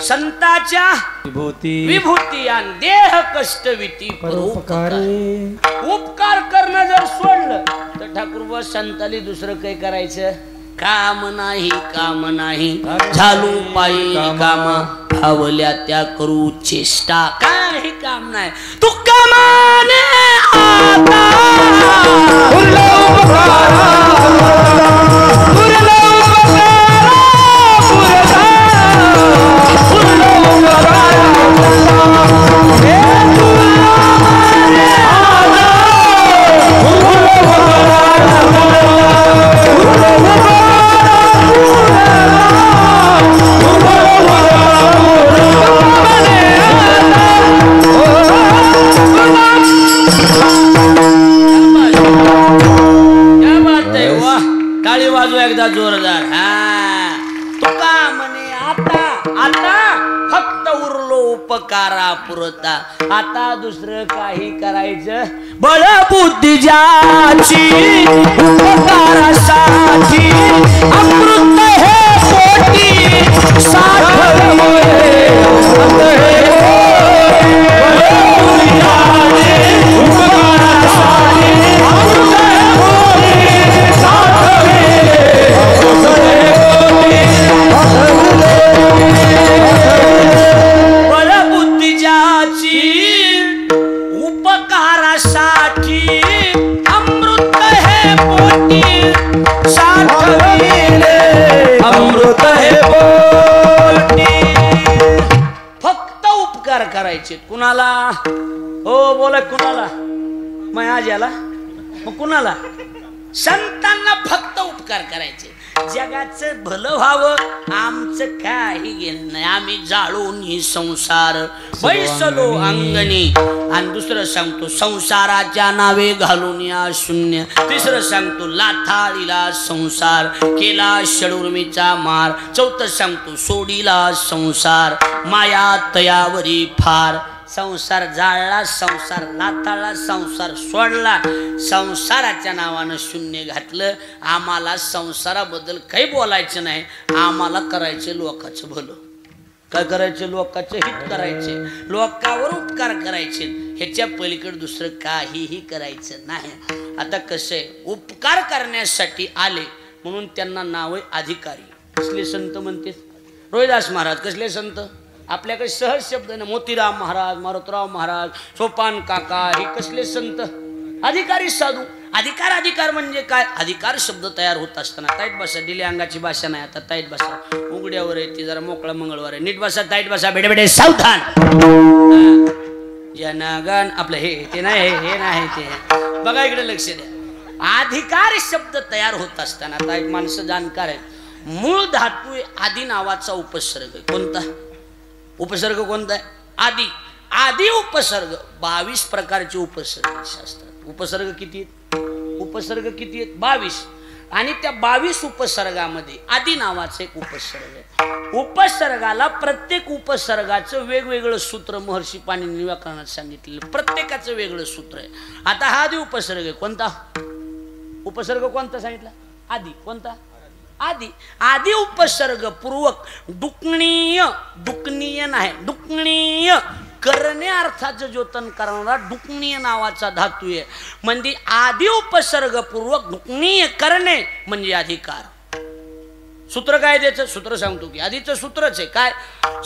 संताच्या विभूती आणि देह कष्टविती परोपकारी उपकार करणं जर सोडलं तर ठाकूर संताली दुसरं काही करायचं काम नाही काम नाही झालू पायी कामा धावल्या त्या करू चेष्टा काही काम नाही तू कामाने आता एकदा जोरदार तुका म्हणे आता आता फक्त उरलो उपकारा पुरता आता दुसरं काही करायचं बळ बुद्धी ज्याची उपकारासाठी अमृत हे पोटी साठवले करायचे कुणाला हो बोला कुणाला मग आज याला मग कुणाला संतांना फक्त उपकार करायचे जगाचं भलं व्हावं आमचं काही घेणं नाही आम्ही जाळून ही संसार बैसलो अंगणी आणि दुसरं सांगतो संसाराच्या नावे घालून या शून्य तिसरं सांगतो लाथाळीला संसार केला षडूर्मीचा मार चौथं सांगतो सोडीला संसार माया तयावरी फार संसार जाळला संसार लाथाळला संसार सोडला संसाराच्या नावानं शून्य घातलं आम्हाला संसाराबद्दल काही बोलायचं नाही आम्हाला करायचे लोकांचं भलं काय करायचे लोकांचं हित करायचे लोकांवर उपकार करायचे ह्याच्या पलीकडे दुसरं काहीही करायचं नाही आता कसं आहे उपकार करण्यासाठी आले म्हणून त्यांना नाव आहे अधिकारी कसले संत म्हणते रोहिदास महाराज कसले संत आपल्याकडे सहज शब्द ना मोतीराम महाराज मारुतराव महाराज सोपान काका हे कसले संत अधिकारी साधू अधिकार अधिकार म्हणजे काय अधिकार शब्द तयार होत असताना ताईट भाषा दिली अंगाची भाषा नाही आता ताईट भाषा उघड्यावर आहे ती जरा मोकळा मंगळवार आहे नीट भाषा ताईट भाषा बेडे बेडे सावधान जनगण आपलं हे ते नाही हे नाही ते बघा इकडे लक्ष द्या अधिकार शब्द तयार होत असताना आता एक माणसं जाणकार आहेत मूळ धातू आदी नावाचा उपसर्ग कोणता उपसर्ग कोणता आहे आदी आदी उपसर्ग 22 प्रकारचे उपसर्ग असतात उपसर्ग किती आहेत 22 आणि त्या 22 उपसर्गामध्ये आदी नावाचं एक उपसर्ग आहे उपसर्गाला प्रत्येक उपसर्गाचं वेगवेगळं सूत्र महर्षी पाणिनी व्याकरणात सांगितलेलं प्रत्येकाचं वेगळं सूत्र आहे आता हा आदी उपसर्ग आहे कोणता उपसर्ग कोणता सांगितला आदी कोणता आदी आदी उपसर्ग पूर्वक दुक्णीय दुक्णीय नाही दुक्णीय करणे अर्थाचं जोतन करणारा दुक्णीय नावाचा धातू आहे म्हणजे आदी उपसर्ग पूर्वक दुक्णीय करणे म्हणजे अधिकार सूत्र काय द्यायचं सूत्र सांगतो की आधीचं सूत्रच आहे काय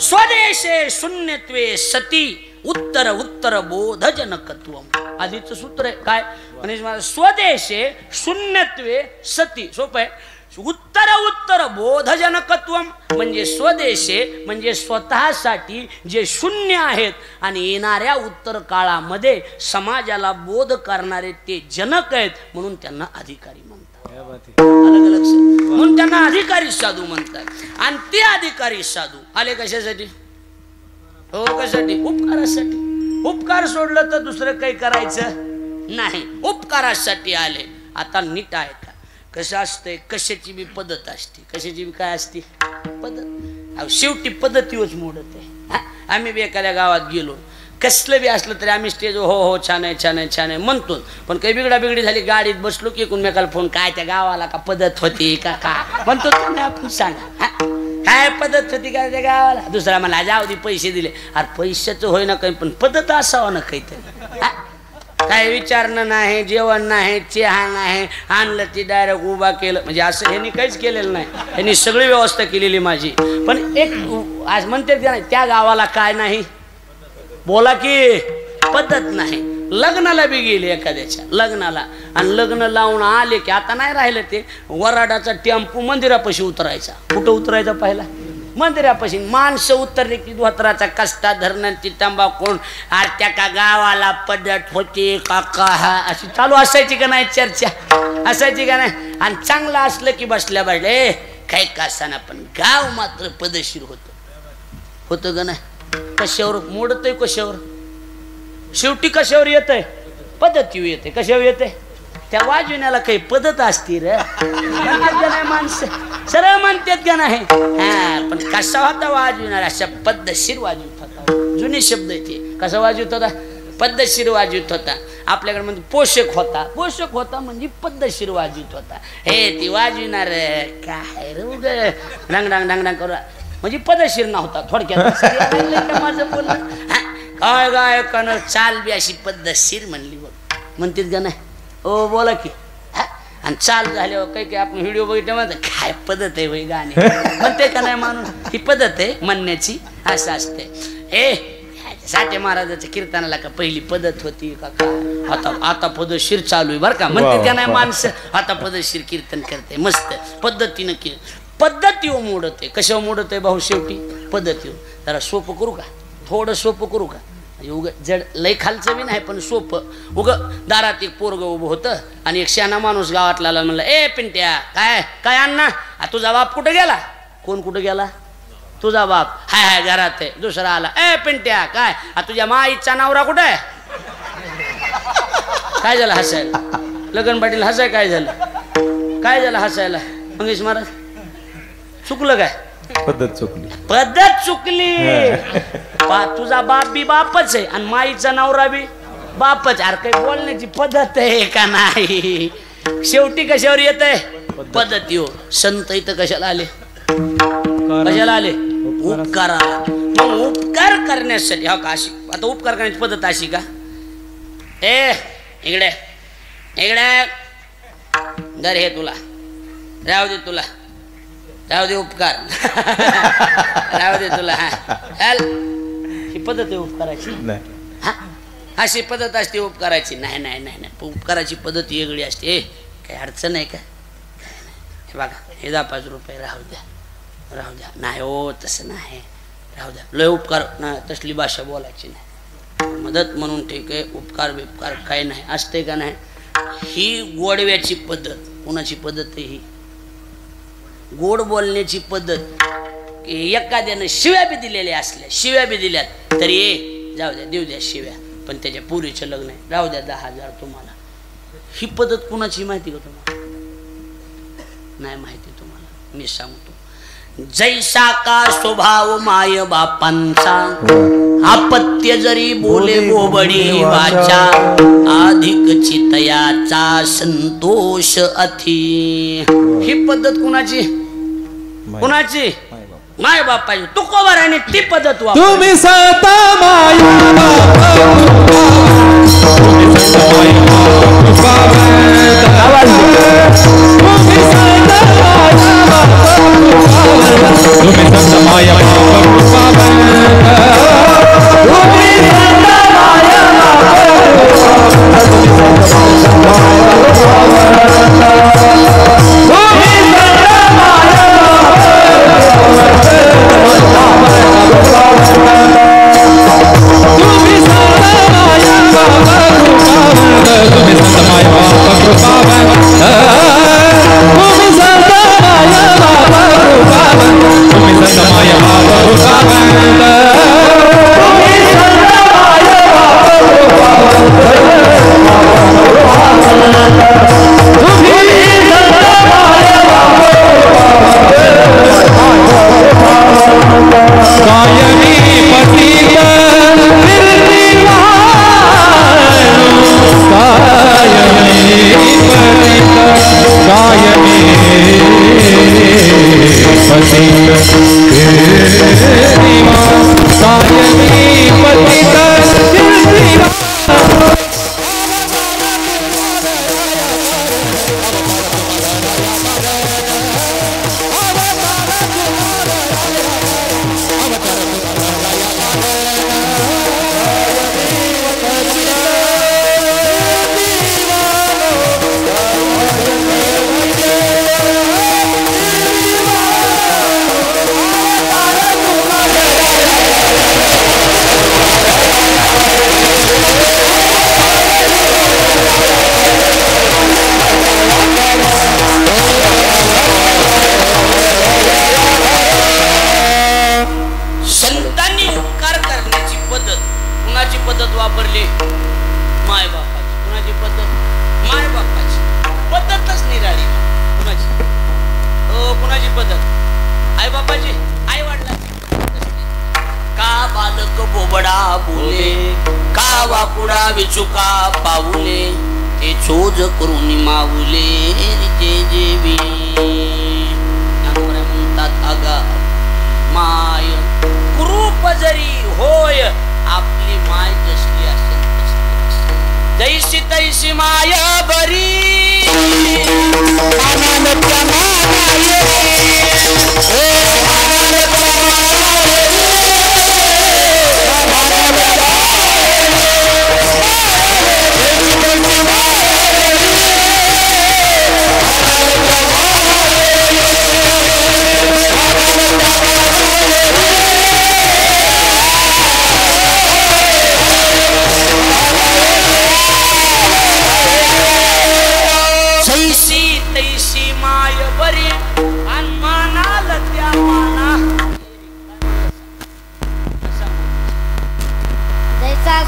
स्वदेशे शून्यत्वे सती उत्तर उत्तर बोधजनकत्वम आधीचं सूत्र आहे काय म्हणजे स्वदेशे शून्यत्वे सती सोपं आहे उत्तर उत्तर बोधजनकत्वम म्हणजे स्वदेशे म्हणजे स्वतःसाठी जे शून्य आहेत आणि येणाऱ्या उत्तर काळामध्ये समाजाला बोध करणारे ते जनक आहेत म्हणून त्यांना अधिकारी म्हणतात अलग अलग म्हणून त्यांना अधिकारी साधू म्हणतात आणि ते अधिकारी साधू आले कशासाठी हो कशासाठी उपकारासाठी उपकार सोडलं तर दुसरं काही करायचं नाही उपकारासाठी आले आता नीट आहे कसं असतंय कशाची बी पद्धत असते कशाची बी काय असते पद्धत शेवटी पद्धतीवच मोडत आहे आम्ही बी एखाद्या गावात गेलो कसलं बी असलं तरी आम्ही स्टेज हो हो छान आहे छान आहे छान आहे म्हणतो पण काही बिघडा बिघडी झाली गाडीत बसलो की एकूण मेकाला फोन काय त्या गावाला का पद्धत होती का म्हणतो तुम्ही आपण सांगा काय पद्धत होती का त्या गावाला? दुसरा मला जाऊ दे पैसे दिले. अरे पैशाचं होय ना काही पण पद्धत असावं ना काहीतरी. काय विचारणं नाही, जेवण नाही, चहा नाही, आणलं ते डायरेक्ट उभा केलं म्हणजे असं ह्यांनी काहीच केलेलं नाही. ह्यांनी सगळी व्यवस्था केलेली माझी. पण एक आज म्हणते त्या गावाला काय नाही बोला की पद्धत नाही. लग्नाला बी गेले एखाद्याच्या लग्नाला आणि लग्न लावून आले की आता नाही राहिलं ते वराडाचा टेम्पो मंदिरापाशी उतरायचा. कुठं उतरायचा पाहिला? मंदिरापाशी. माणसं उतरले की धोत्राचा कष्टा धरणं ती तंबाखून आरत्या का गावाला पद्धत होती काका हा अशी चालू असायची का नाही चर्चा? असायची का नाही? आणि चांगलं असलं की बसल्या बसले काही कासाना पण गाव मात्र पदशीर होतं का नाही? कशावर मोडतय? कशावर शेवटी कशावर येतंय? पद्धतीवर येते. कशावर येते? त्या वाजवण्याला काही पद्धत असती रे नाही माणसं सरळ म्हणतात का नाही? हा पण कसा होता वाजविणार? अशा पद्धतशीर वाजवत होता. जुने शब्द येते. कसा वाजवत होता? पद्धतशीर वाजवत होता. आपल्याकडे म्हणजे पोषक होता. पोषक होता म्हणजे पद्धतशीर वाजवत होता. हे ती वाजविणार काय रे उग डांग डांग डांग डांग करू म्हणजे पद्धतशीर नव्हता थोडक्यात. माझं बोलणं काय गायकानं चाल बी अशी पद्धतशीर म्हणली बघ म्हणतात का नाही? ओ बोला की. आणि चाल झाल्यावर काही काही आपण व्हिडिओ बघितले म्हणतात काय पद्धत आहे भाई गाणे म्हणते का नाही माणूस? ही पद्धत आहे म्हणण्याची. असं असते. साठे महाराजाच्या कीर्तनाला का पहिली पद्धत होती का काय? आता पद्धतशीर चालू आहे बरं का म्हणते का नाही माणसं? आता पद्धतशीर कीर्तन करते मस्त पद्धतीनं पद्धतीवर मोडत आहे. कशावर मोडत आहे भाऊ? शेवटी पद्धतीवर. जरा सोपं करू का? थोडं सोपं करू का? उग जड लय खालचं बी नाही पण सोपं. उग दारात एक पोरग उभं होतं आणि एक शहाणा माणूस गावातला म्हणलं ए पिंट्या काय काय अण्णा तुझा बाप कुठं गेला? कोण कुठं गेला? तुझा बाप. हाय हाय घरात आहे. दुसरा आला ए पिंट्या काय तुझ्या माईचा नवरा कुठं आहे? काय झालं हसायला? लगन पाटील हसाय काय झालं? काय झालं हसायला? मंगेश महाराज चुकलं काय? पद्धत चुकली. पद्धत चुकली. तुझा बाप बी बापच आहे आणि माईचा नवरा बी बापच. अरे काही बोलण्याची पद्धत आहे का नाही? शेवटी कशावर येत आहे? पद्धतीवर. संत इथं कशाला आले? कशाला आले? उपकाराला. मग उपकार करण्यासाठी हो का अशी आता उपकार करण्याची पद्धत अशी का? इकडे इकडे दर हे तुला राहू दे तुला राहू दे उपकार राहू दे तुला. ही पद्धत आहे उपकाराची. हा अशी पद्धत असते उपकाराची. नाही नाही नाही नाही उपकाराची पद्धत वेगळी असते. काही अडचण आहे का? हे बघा हे 10-5 रुपये राहू द्या. नाही हो तसं नाही राहू द्या. लय उपकार नाही तसली भाषा बोलायची नाही. मदत म्हणून ठीक आहे. उपकार बिपकार काही नाही असते का नाही? ही गोडव्याची पद्धत. कोणाची पद्धत आहे ही? गोड बोलण्याची पद्धत. एखाद्यानं शिव्या बी दिलेल्या असल्या शिव्या बी दिल्यात तरी जाऊ द्या देऊ द्या शिव्या पण त्याच्या पुरीचं लग्न आहे राहू द्या 10,000 तुम्हाला. ही पद्धत कुणाची माहिती का तुम्हाला? नाही माहिती तुम्हाला. मी सांगतो. जैसा का स्वभाव माय बापांचा अपत्य जरी बोले बोबडी वाचा अधिक चितयाचा संतोष अथी. ही पद्धत कुणाची? कुणाची? माय बापाची. तुकोबाराने ती पद्धत वापर. तुम्ही सता माय Baba वाकुडा विचुका पाऊले ते चोज करून माऊले ते जेवी म्हणतात अगा माय कुरूप जरी होय आपली माय जसली असेल तसली जैसी तैसी माय बरी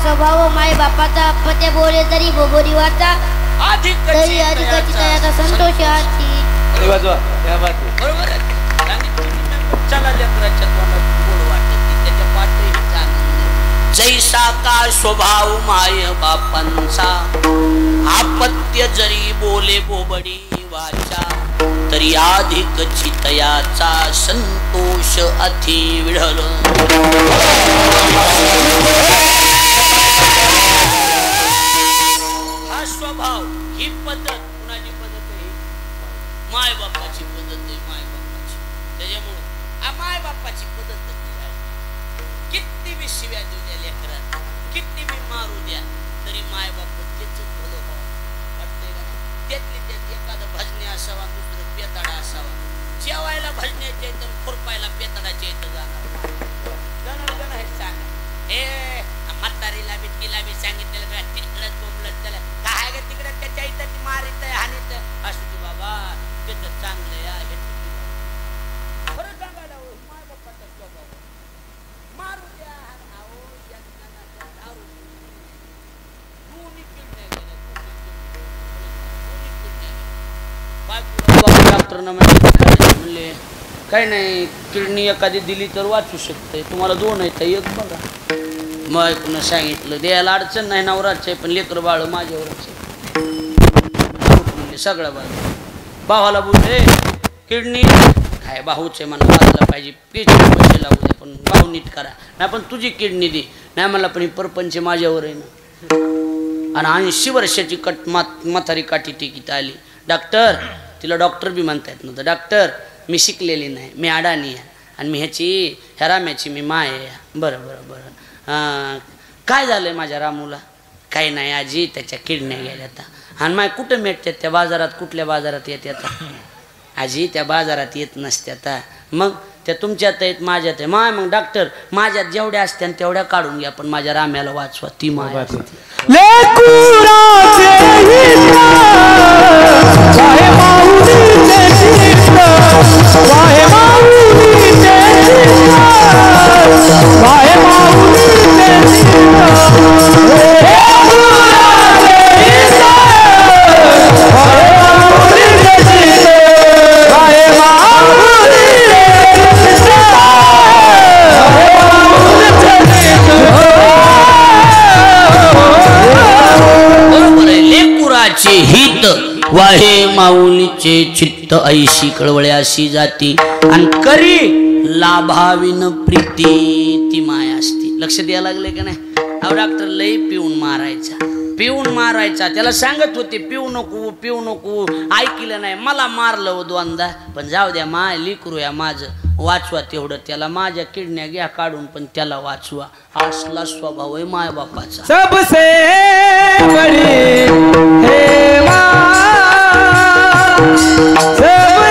स्वभाव माय बापाचा अपत्य बोले तरी बोबोरी वाचा तरी अधिकाची तयाचा संतोष बरोबर चला लेकराच्या तोंडात गोड वाटत त्याच्या पाठीत आनंद जैसा का स्वभाव माय बापांचा अपत्य जरी बोले बोबडी वाचा तरी अधिकची तयाचा संतोष अति विढल स्वभाव ही पद्धत कुणाची पद्धत आहे माय बापाची पद्धत आहे माय बापाची त्याच्यामुळे माय बापाची पद्धत किती बी शिव्या देऊ द्या लेकरात किती बी मारू द्या तरी माय बाप त्याच भलं वाटतंय का त्यातली त्यात एखादं भजने असावा दुसरं पेताडा असावा जेवायला भजण्याचे तर खुरपायला पेताडाचे इथं जाणार गण हे सांग हे म्हातारीला बी तिला बी सांगितलेलं का तिकडच बोंबलत त्याला काय ग तिकडे त्याच्या इथं ती मारित हानीत असू दे बाबा त्याचं चांगलं या हे खरं सांगायला माय बाप्पाचा स्वभाव मारू द्या आहो दारू डॉक्टरना म्हणले काय नाही किडनी एखादी दिली तर वाचू शकते तुम्हाला 2 आहे तर एक बघा मग पुन्हा सांगितलं द्यायला अडचण नाही नवराच आहे पण लेकर बाळ माझ्यावरच आहे सगळं बाळ भावाला बोलले किडनी काय भाऊच आहे मला वाचला पाहिजे पैसे लावू दे पण भाऊ नीट करा नाही पण तुझी किडनी दे नाही मला पण परपंच माझ्यावर आहे ना आणि 80 वर्षाची म्हातारी काठी टिकीत आली डॉक्टर तिला डॉक्टर बी म्हणता येत नव्हतं डॉक्टर मी शिकलेली नाही मी अडाणी आहे आणि मी ह्या राम्याची मी माय आहे बरं बरं बरं काय झालंय माझ्या रामूला काही नाही आजी त्याच्या किडण्या गेल्या आता आणि माय कुठं मिळतात त्या बाजारात कुठल्या बाजारात येत आता आजी त्या बाजारात येत नसत्या आता मग त्या तुमच्यात आहेत माझ्यात आहे माय मग डॉक्टर माझ्यात जेवढ्या असत्या तेवढ्या काढून घ्या पण माझ्या राम्याला वाचवा ती माय हित वाहे माऊलीचे चित्त ऐशी कळवळ्याशी जाती आणि करी लाभाविन प्रीती ती माया असती लक्ष द्यायला लागले का नाही अहो डॉक्टर लई पिऊन मारायचा त्याला सांगत होते पिऊ नको ऐकलं नाही मला मारलं हो 2दा पण जाऊ द्या माय लिकरू या माझं वाचवा तेवढं त्याला माझ्या किडण्या घ्या काढून पण त्याला वाचवा असला स्वभाव आहे माय बापाचा सबसे बड़ी हे सबसे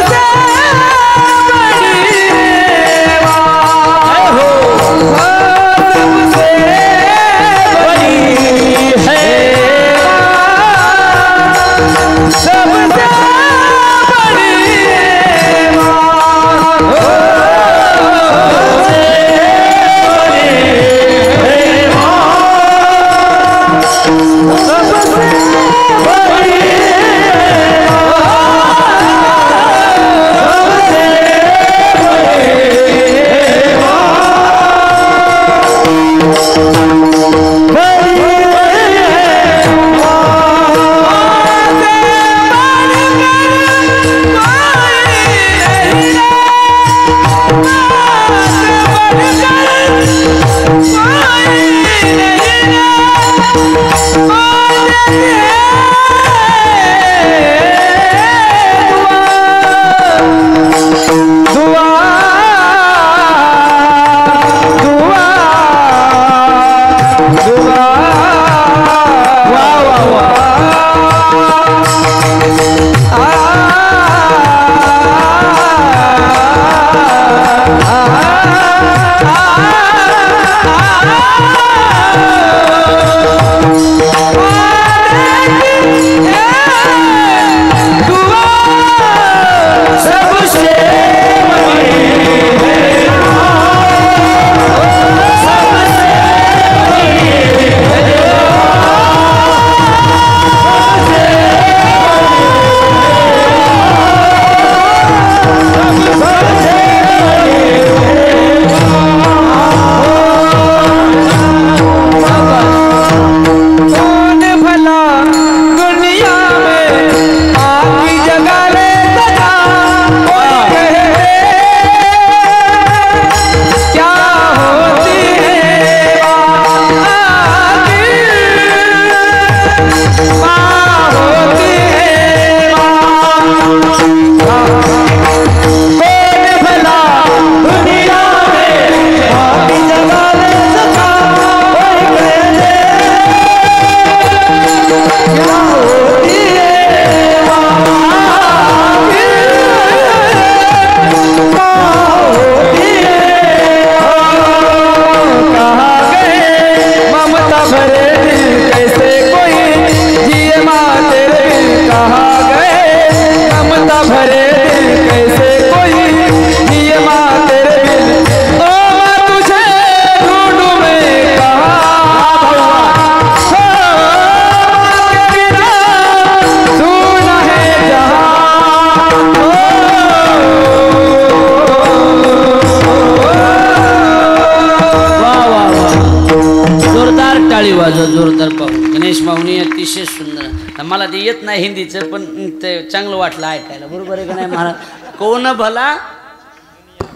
दोन्ही अतिशय सुंदर. मला ते येत नाही हिंदीचं पण ते चांगलं वाटलं ऐकायला. बरोबर आहे का नाही महाराज? कोण भला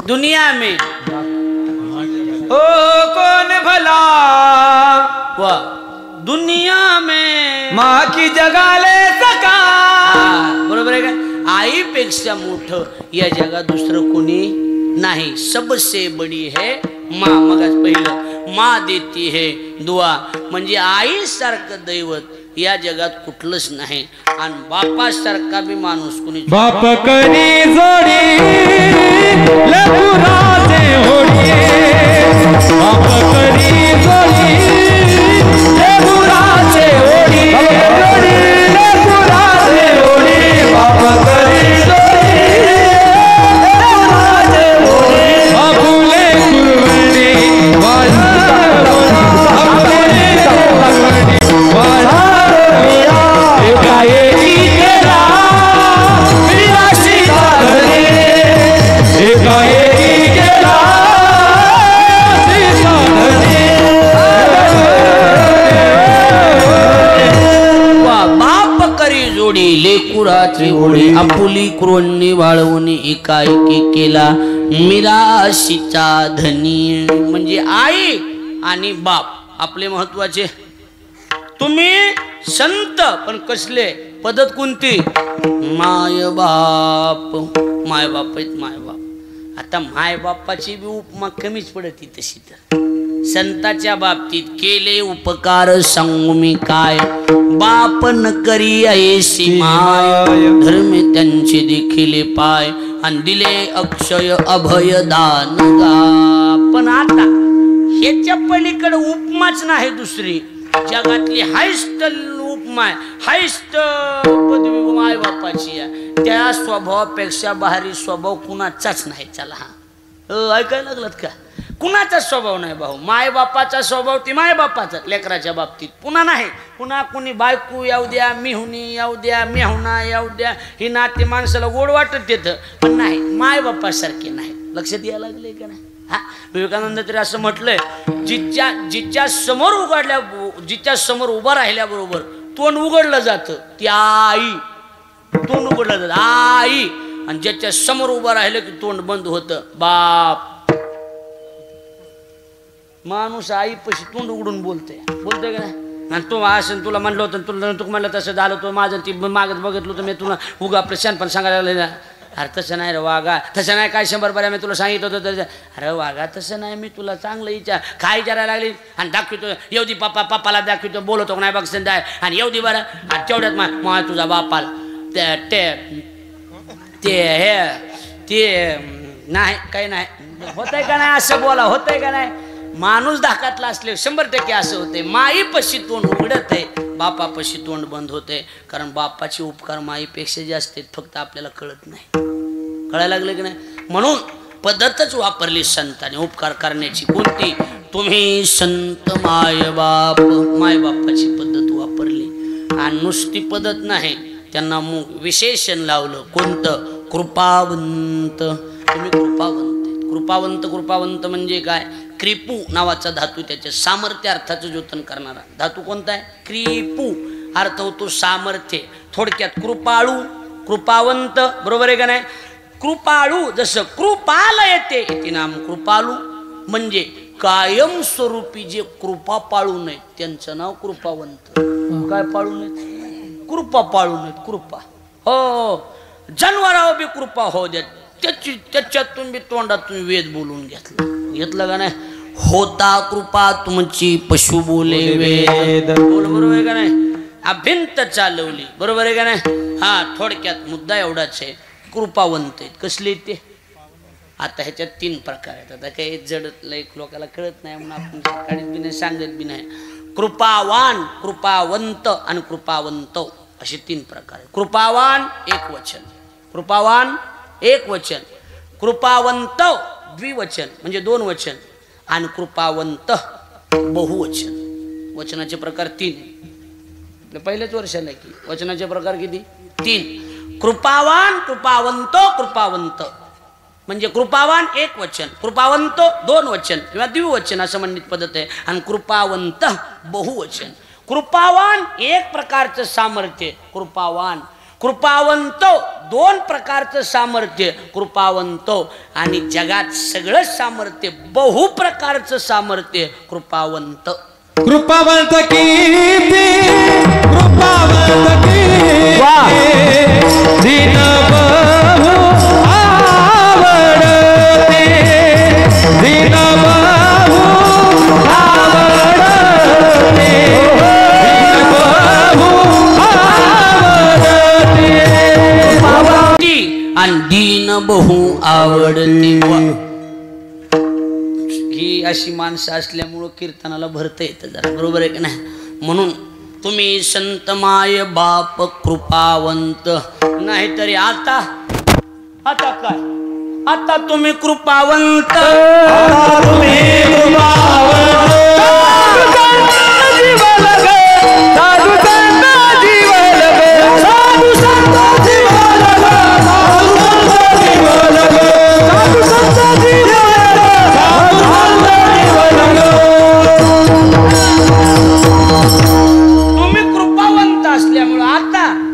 दुनिया में ओ कौन भला वा दुनिया में माँ की जगा ले सका. बरोबर आहे का? आईपेक्षा मोठं या जगात दुसरं कोणी नाही. सबसे बडी है माँ. मगच पहिलं माँ देती है दुआ. म्हणजे आईसारखं दैवत या जगात कुठलंच नाही. आणि बापासारखा बी माणूस कोणी. बाप करी जोडी लेकराचे होडी. बाप करी जोडी लेकराचे होडी. लेकराचे होडी. बाप करी जोडी लेकराचे होडी. बापुले कुरवडी वाळा. बापुले कुरवडी वाळा. एकाएकी केला विनाशी साधने. एकाएकी केला विनाशी साधने. बाप करी जोडी लेकुराची ओढी. आपुली कुरवणी वाळवणी एकाएकी केला मिराशीचा धनी. म्हणजे आई आणि बाप आपले महत्वाचे. तुम्ही संत पण कसले पद्धत कोणती? माय बाप. माय बाप आहेत माय बाप. आता माय बापाची बी उपमा कमीच पडती तशी. तर संताच्या बाबतीत केले उपकार सांगू मी काय. बाप न करी ऐसी माय धर्म त्यांचे देखील पाय. आणि दिले अक्षय अभय दान गा. पण आता ह्याच्या पलीकडे उपमाच नाही दुसरी. जगातली हायस्ट उपमा हायस्ट पदवी माय बापाची आहे. त्या स्वभावापेक्षा बाहेरी स्वभाव कुणाचाच नाही. चला हा ऐकायला लागलात का? कुणाचाच स्वभाव नाही भाऊ. माय बापाचा स्वभाव ती माय बापाचा लेकराच्या बाबतीत. पुन्हा नाही पुन्हा कुणी बायको येऊ द्या मिहुनी येऊ द्या मेहुणा येऊ द्या. ही नाते माणसाला गोड वाटत देतं पण नाही माय बापासारखे नाही. लक्षात यायला लागले का नाही? हा विवेकानंद तरी असं म्हटलंय जिच्या समोर जिच्या समोर उभा राहिल्याबरोबर तोंड उघडलं जातं ती आई. तोंड उघडलं जातं आई. आणि ज्याच्या समोर उभं राहिलं की तोंड बंद होतं बाप. माणूस आई पशी तोंड उघडून बोलते का नाही? आणि तो असं तुला म्हणलं होतं तुला तू म्हणलं तसं झालं. तो माझं ती मागत बघितलं होतं मी तुला उगा आपलं शानपण सांगायला लागलं. अरे तसं नाही रे वागा. तसं नाही काय 100 बऱ्या मी तुला सांगितलं होतं तसं. अरे वागा तसं नाही मी तुला चांगलं काय विचारायला लागली. आणि दाखवतो येऊ दे पप्पाला दाखवतो बोलतो नाही बघ संध्या. आणि येऊ दे बरं. आणि तेवढ्यात मग तुझा बापाला ते नाही काही नाही होतंय का नाही असं बोला. होतंय का नाही? माणूस धाकातला असले 100% असं होते. माईपाशी तोंड उघडत आहे बापापाशी तोंड बंद होते. कारण बापाचे उपकार माईपेक्षा जास्त आहेत. फक्त आपल्याला कळत नाही. कळायला लागले की नाही? म्हणून पद्धतच वापरली संतांनी उपकार करण्याची. कोणती? तुम्ही संत मायबापाची पद्धत वापरली. आणि नुसती पद्धत नाही त्यांना विशेषण लावलं. कोणतं? कृपावंत. तुम्ही कृपावंत. कृपावंत म्हणजे काय? क्रिपू नावाचा धातू त्याच्या सामर्थ्य अर्थाचं जोतन करणारा धातू कोणता आहे? क्रिपू. अर्थ होतो सामर्थ्य. थोडक्यात कृपाळू कृपावंत. बरोबर आहे का नाही? कृपाळू जसं कृपाल येते नाम कृपालू. म्हणजे कायमस्वरूपी जे कृपा पाळू नयेत त्यांचं नाव कृपावंत. काय पाळू नयेत? कृपा पाळू नयेत. कृपा हो जनावरावर बी कृपा हो द्या. त्याच्यातून बी तोंडातून वेद बोलून घेतलं का नाही? होता कृपा तुमची पशु बोले वेद. बोल बरोबर आहे का नाही? अभिंत चालवली. बरोबर आहे का नाही? हा थोडक्यात मुद्दा एवढाच आहे. कृपावंत आहेत. कसले ते? आता ह्याच्यात 3 प्रकार आहेत. आता काही जड लोकांना कळत नाही म्हणून आपण काढीत बी नाही सांगत बी नाही. कृपावान कृपावंत आणि कृपावंत असे 3 प्रकार आहेत. कृपावान एक वचन. कृपावान एक वचन. कृपावंत द्विवचन म्हणजे 2 वचन. आणि कृपावंत बहुवचन. वचनाचे प्रकार 3. पहिल्याच वर्षाला की वचनाचे प्रकार किती? 3. कृपावान कृपावंत कृपावंत म्हणजे कृपावान एक वचन, कृपावंत 2 वचन किंवा द्विवचन असं म्हणण्याची पद्धत आहे. आणि कृपावंत बहुवचन. कृपावान एक प्रकारचं सामर्थ्य, कृपावान. कृपावंत दोन प्रकारचं सामर्थ्य, कृपावंत. आणि जगात सगळं सामर्थ्य बहु प्रकारचं सामर्थ्य, कृपावंत. कृपावंत कीर्ती, कृपावंत कीर्ती, दीन बहु आवडते, दीन बहु आवडते, दीन बहु आवडते. आणि दीन बहु आवडते. ही अशी माणसं असल्यामुळं कीर्तनाला भरता येतं जरा, बरोबर आहे की नाही. म्हणून तुम्ही संतमाय बाप कृपावंत. नाहीतरी आता काय, आता तुम्ही कृपावंत, तुम्ही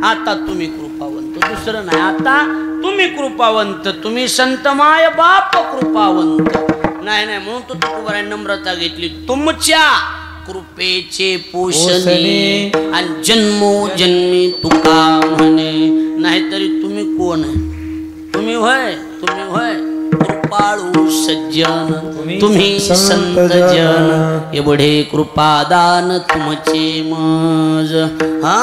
आता तुम्ही कृपावंत, दुसरं नाही. आता तुम्ही कृपावंत, तुम्ही संतमाय बाप कृपावंत. नाही नाही म्हणून तो तुकोबाराय नम्रता घेतली. तुमच्या कृपेचे पोषणे आणि जन्मोजन्मी तुका म्हणे. नाहीतरी तुम्ही कोण आहे? तुम्ही होय कृपाळू सज्जन, तुम्ही संत जन, एवढे कृपादान तुमचे मज. हा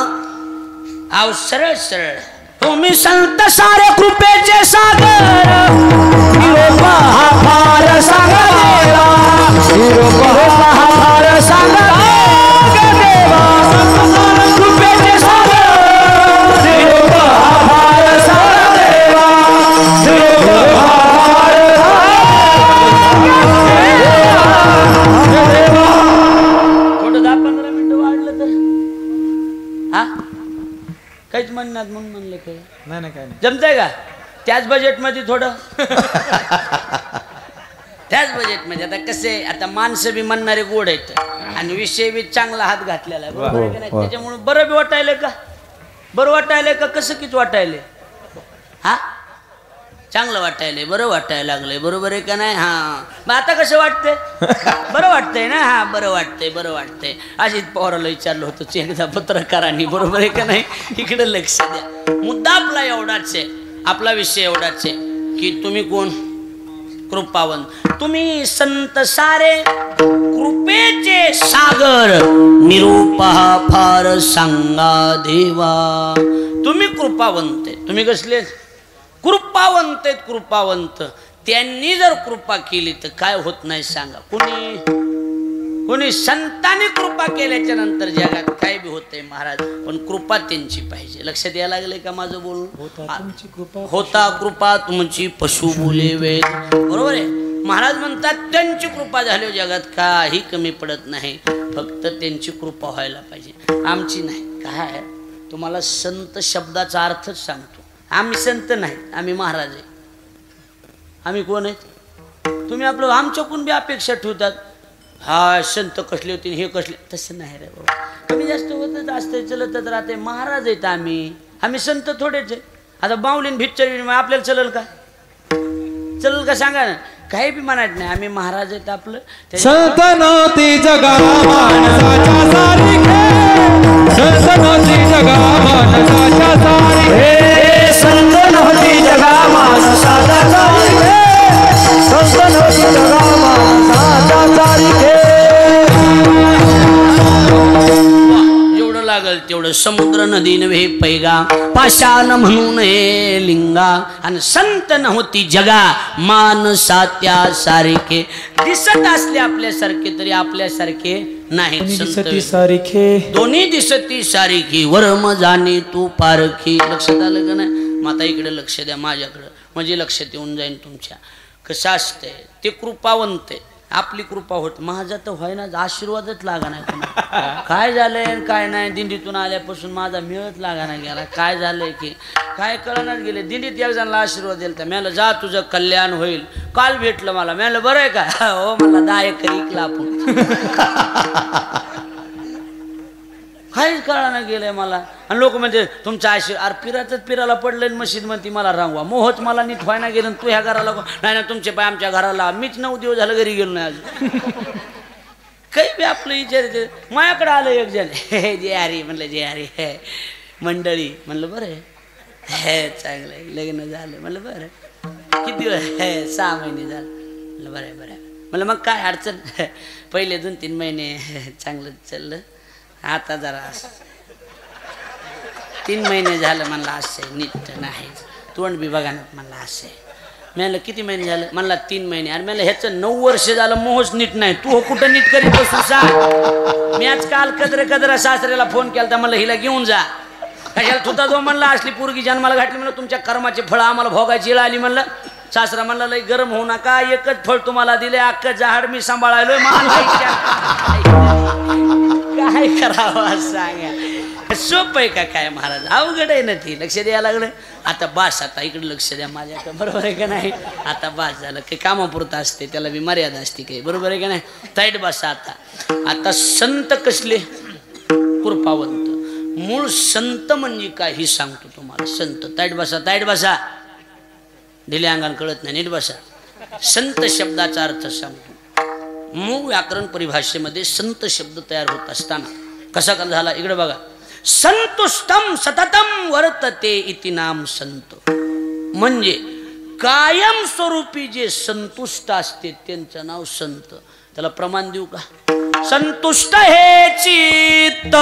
आव सरळ सरळ. तुम्ही संत सारे कृपेचे सागर, निरोपा हा फार सांगा देवा, निरोपा हा फार सांगा देवा, संत सारे कृपेचे सागर, निरोपा हा फार सांगा देवा, निरोपा हा फार सांगा देवा. थोडं 10-15 मिनिटं वाढलं तर हा काहीच म्हणणार म्हणून म्हणलं. काय नाही काय नाही, जमतंय का? त्याच बजेटमध्ये थोडं त्याच बजेटमध्ये. आता कसे, आता माणसं बी म्हणणारे गोड आहेत आणि विषय बी चांगला हात घातलेला आहे, बरोबर आहे की नाही. त्याच्यामुळे बरं बी वाटायलंय का? बरं वाटायलंय का? कसं किती वाटायलंय? हा चांगलं वाटायलंय, बरं वाटायला लागलंय, बरोबर आहे का नाही. हा मग आता कसं वाटतंय? बरं वाटतंय ना. हा बरं वाटतंय. अजित पवाराला विचारलं होतं एकदा पत्रकारांनी, बरोबर आहे का नाही. इकडे लक्ष द्या. मुद्दा आपला एवढाच आहे, आपला विषय एवढाच आहे की तुम्ही कोण? कृपावंत. तुम्ही संत सारे कृपेचे सागर, निरूपा फार सांगा देवा. तुम्ही कृपावंत आहे. तुम्ही कसले? कृपावंत आहेत. कृपावंत. त्यांनी जर कृपा केली तर काय होत नाही सांगा. कोणी संतांनी कृपा केल्याच्या नंतर जगात काय बी होतंय महाराज, पण कृपा त्यांची पाहिजे. लक्षात यायला लागले का माझं बोलून? होता कृपा तुमची पशु बोले वेद, बरोबर आहे. महाराज म्हणतात त्यांची कृपा झाली जगात काही कमी पडत नाही, फक्त त्यांची कृपा व्हायला पाहिजे, आमची नाही. काय तुम्हाला संत शब्दाचा अर्थच सांगतो. आम्ही संत नाही, आम्ही महाराज आहे. आम्ही कोण आहेत? तुम्ही आपलं आमच्याकडून बी अपेक्षा ठेवतात, हा संत कसले होते हे कसले. तसं नाही रे बाबा. कमी जास्त होतच असतं, चलतच राहते. महाराज आहेत आम्ही संत थोडेच आहे. आता बावलीन भिच्चर आपल्याला चलल का? चलल का सांगा ना. काही बी म्हणायचं नाही, आम्ही महाराज आहेत. आपलं संत नव्हती जगा माणसाच्या सारखे, संत नव्हती जगा माणसाच्या सारखे, संत नव्हती जगा माणसाच्या सारखे, संत नव्हती जगा माणसाच्या सारखे. जेवढं लागल तेवढं. समुद्र नदी नव्हे पैगा, पाषाण म्हणून हे लिंगा. आणि संत नव्हती जगा माणसाच्या सारखे. दिसत असले आपल्यासारखे तरी आपल्यासारखे नाही. संत सारखे दोन्ही दिसती सारखी, वर्म जाणे तू पारखी. लक्षात आलं का नाही? मग आता इकडे लक्ष द्या माझ्याकडं, म्हणजे लक्षात येऊन जाईन तुमच्या. कसं असतंय ते कृपावंत आहे. आपली कृपा होत, माझा तर व्हाय ना, आशीर्वादच लागा नाही तुम्हाला. काय झालंय काय नाही. दिंडीतून आल्यापासून माझा मिळत लागा नाही गेला. काय झालंय की काय कळणार गेले. दिंडीत एक जणांना आशीर्वाद दिला तर मला जा तुझं कल्याण होईल. काल भेटलं मला, मला बरं आहे का? हो मला 10 एकर इकला आपण. काहीच कळानं गेलंय मला. आणि लोक म्हणजे तुमच्या आशी अरे पिराचंच पिराला पडलं मशीद म्हणते मला रांगवा मोहच मला नीट व्हायना गेलं तू ह्या घराला नाही ना तुमचे पाय आमच्या घराला मीच 9 दिवस झालं घरी गेलो नाही अजून. काही बी आपलं विचारायचं. माझ्याकडे आलं एक जण जे अरे म्हणलं जे अरे हे मंडळी म्हणलं बरं हे चांगलं आहे लग्न झालं म्हणलं बरं किती दिवस हे 6 महिने झालं म्हणलं बरं बरं म्हणलं मग काय अडचण पहिले 2-3 महिने चांगलं चाललं आता जरा 3 महिने झालं म्हणलं असं नीट नाही तोंड बी बघा ना म्हणलं असं मी म्हणलं किती महिने झालं म्हणला 3 महिने आणि म्हणलं ह्याचं 9 वर्ष झालं मोहच नीट नाही तू कुठं नीट करीत बसू सांग. मी आज काल कदरा सासऱ्याला फोन केला तर म्हणलं हिला घेऊन जा कशाला तुझा जो म्हणला असली पोरगी जन्माला घातली म्हणलं तुमच्या कर्माचे फळं आम्हाला भोगायची वेळ आली म्हणलं. सासरा म्हणला लई गरम होऊ नका एकच फळ तुम्हाला दिले अख्खं झाड मी सांभाळायलोय काय करावं सांगा सोपं आहे का काय महाराज अवघड आहे ना ती लक्ष द्यायला लागलं. आता बास आता इकडे लक्ष द्या माझ्याकडे बरोबर आहे का नाही. आता बास झालं काही कामापुरतं असते त्याला बी मर्यादा असते काही बरोबर आहे का नाही. ताईट बसा आता संत कसले कृपावंत मूळ संत म्हणजे काय ही सांगतो तुम्हाला. संत ताईट बसा दिले अंगाला कळत नाही नीट बसा. संत शब्दाचा अर्थ सांगतो. मूळ व्याकरण परिभाषेमध्ये संत शब्द तयार होत असताना कसा झाला इकडे बघा. संतुष्टम सततम वर्तते इति नाम संत म्हणजे कायम स्वरूपी जे संतुष्ट असते त्यांचं नाव संत. त्याला प्रमाण देऊ का. संतुष्ट हे चित्त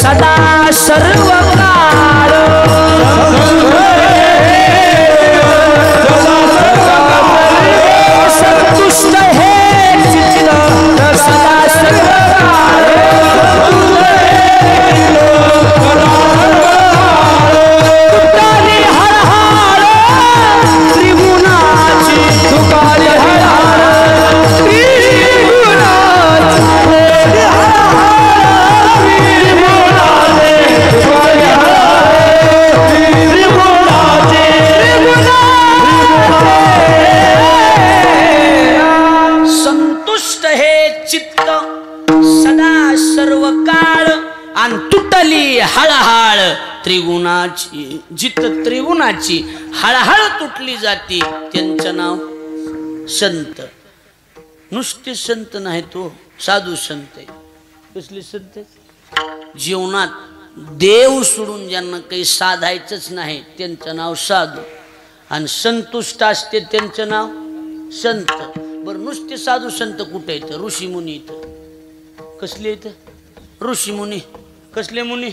सदा सर्व काळ संतुष्ट हे चित्त सदा सर्व काळ तुटाली हळहळ त्रिगुणाची तुटाली हळहळ संतुष्ट हे चित्त सदा सर्व काळ आणि तुटली हळहळ त्रिगुणाची जित त्रिगुणाची हळहळ तुटली जाते त्यांचं नाव संत. नुसते संत नाही तो साधू संत आहे. कसले संत जीवनात देव सोडून ज्यांना काही साधायचंच नाही त्यांचं नाव साधू आणि संतुष्ट असते त्यांचं नाव संत. बरं नुसते साधू संत कुठे येतं ऋषी मुनी इथं कसले येतं ऋषी मुनी कसले मुनी.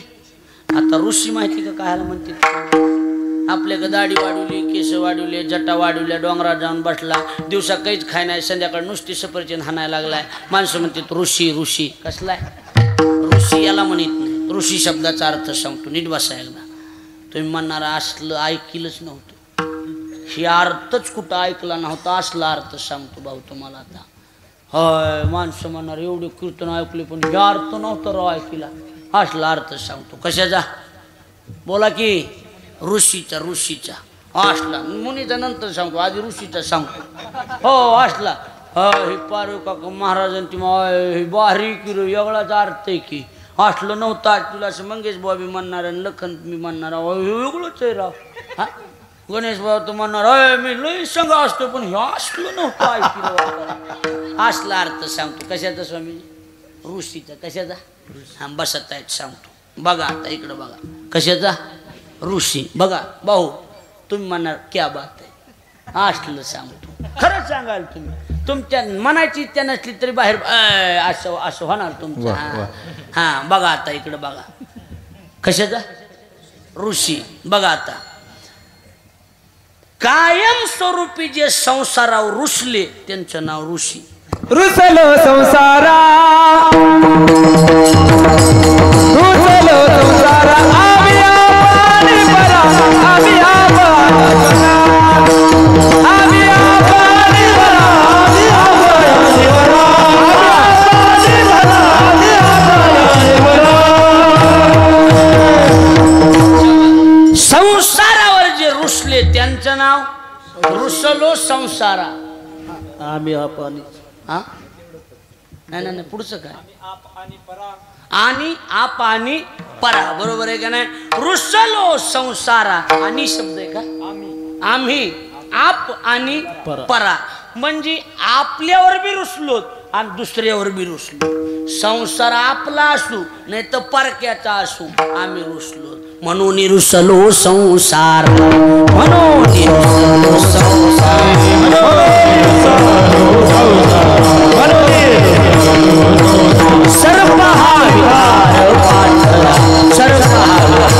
आता ऋषी माहिती का कायला म्हणते आपल्याकडे दाढी वाढवली केस वाढवले जटा वाढवल्या डोंगरात जाऊन बसला दिवसा काहीच खाय नाही संध्याकाळी नुसती सफरचंद हाणायला लागलाय माणसं म्हणतात ऋषी ऋषी कसलाय ऋषी याला म्हणत नाही. ऋषी शब्दाचा अर्थ सांगतो नीट बसा एकदा. तुम्ही म्हणणारा असलं ऐकलंच नव्हतं ही अर्थच कुठं ऐकला नव्हता असला अर्थ सांगतो भाऊ तुम्हाला. आता होय माणसं म्हणणार एवढे कीर्तन ऐकले पण हे अर्थ नव्हता राव ऐकला असला अर्थ सांगतो. कशाचा बोला की ऋषीचा असला मुनीचा नंतर सांगतो आधी ऋषीचा सांगतो. हो असला हे पारू काका महाराजांची हे बारी की वेगळाच अर्थ आहे की असलं नव्हतं आज तुला असं मंगेश बॉबी म्हणणार आणि लखन मी म्हणणार वेगळंच आहे राव. हा गणेश बाबा तू म्हणणार मी लई संघ असतो पण हे असलं नव्हतं ऐकलं असला अर्थ सांगतो. कशाचा स्वामी ऋषीचा कशाचा हा बसत आहेत सांगतो. बघा आता इकडं बघा कशाचा ऋषी बघा भाऊ तुम्ही म्हणणार क्या बात आहे असलं सांगतो. खरंच सांगाल तुम्ही तुमच्या मनाची इच्छा नसली तरी बाहेर असं असं होणार तुमचं. हा बघा आता इकडं बघा कशाचा ऋषी. बघा आता कायम स्वरूपी जे संसारावर रुसले त्यांचं नाव ऋषी. रुसलो संसारा संसारावर जे रुसले त्यांचं नाव रुसलो संसारा. आम्ही आपण हा नाही नाही पुढचं काय आणि आप आणि परा, बरोबर आहे का नाही? रुसलो संसारा, आणि शब्द आहे का? आम्ही, आप आणि परा, म्हणजे आपल्यावर बी रुसलो आणि दुसऱ्यावर बी रुसलो. संसार आपला असू नाही तर परक्याचा असू, आम्ही रुसलो म्हणून रुसलो संसार, म्हणून रुसलो संसार, सर्प हा विकार पांढरा, सर्प हा विकार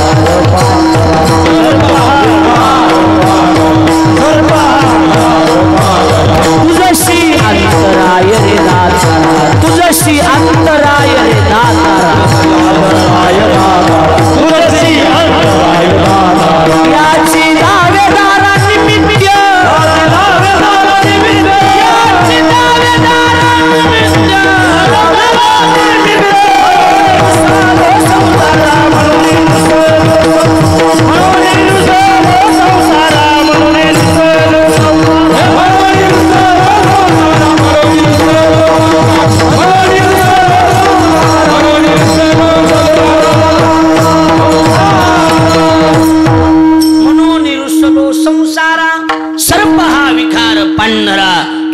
तुझशी अंतराय रे दातारा, तुझशी अंतराय रे दातारा, तुझशी अंतराय दातारा, याची दावेदारा निमित्त, याची दावेदारा निमित्त, याची दावेदारा निमित्त,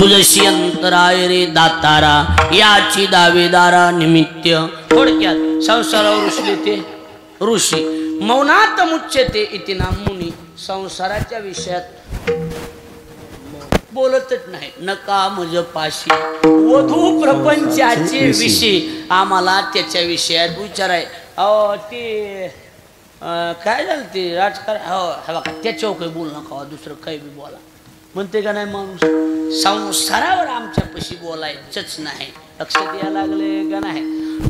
तुझशी अंतराय रे दातारा, याची दावेदारा निमित्त. थोडक्यात संसारावर रुसले ते ऋषी, मौनात मुच्यते इति नाम मुनी. संसाराच्या विषयात बोलतच नाही. नका मज पाशी वधू प्रपंचाचे विषय आम्हाला त्याच्या विषयात विचाराय. अहो ते काय झालं ते राजकारण, हो हे बघा त्याच्यावर काही बोलू नका, दुसरं काही बी बोला म्हणते का नाही माणूस. संसारावर आमच्यापाशी बोलायचंच नाही, लक्षात यायला लागले का नाही?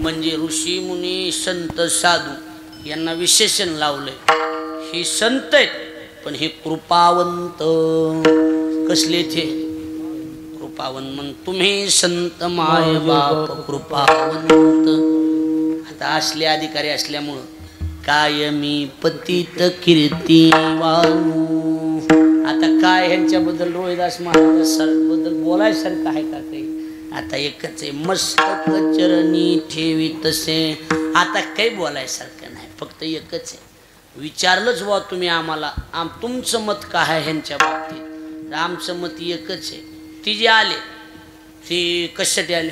म्हणजे ऋषी मुनी संत साधू यांना विशेषण लावलंय. ही संत आहेत पण हे कृपावंत. कसले ते कृपावंत? म्हण तुम्ही संत माय बाप कृपावंत. आता असले अधिकारी असल्यामुळं कायमी पतित कीर्तिवान. आता काय ह्यांच्याबद्दल रोहिदास महाराज बद्दल बोलायसारखं आहे का काही? आता एकच आहे, मस्तक चरणी ठेवी तसे. आता काही बोलायसारखं नाही, फक्त एकच आहे. विचारलंच बुवा तुम्ही आम्हाला तुमचं मत काय आहे ह्यांच्या बाबतीत, आमचं मत एकच आहे. ती जे आले ती कशासाठी आले?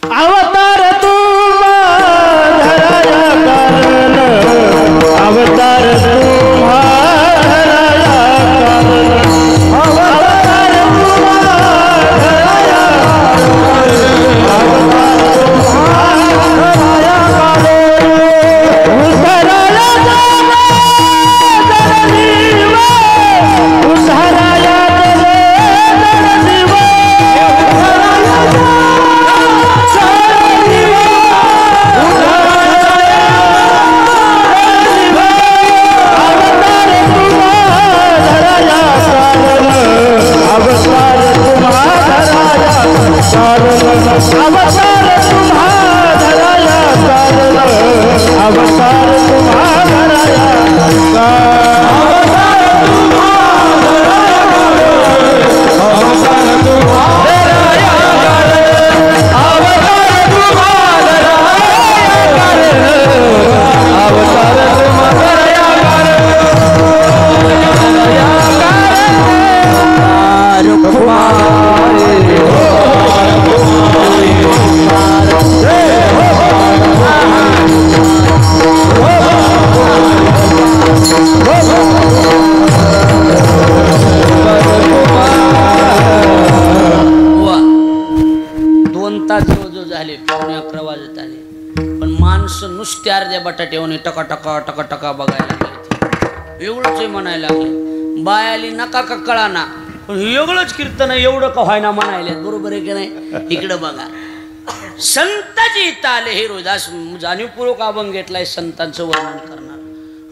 अवतार अवतार नुसते अर्ध्या बटाट्याने टका टका टका टका बघायला लागले. एवढंच म्हणायला लागले. बायाली नका का कळाना पण एवढंच कीर्तन एवढं का व्हायना म्हणायला. बरोबर आहे की नाही? इकडं बघा, संताजी इथं आले. हे रोहिदास जाणीवपूर्वक अभंग घेतलाय संतांचं वर्णन करणार.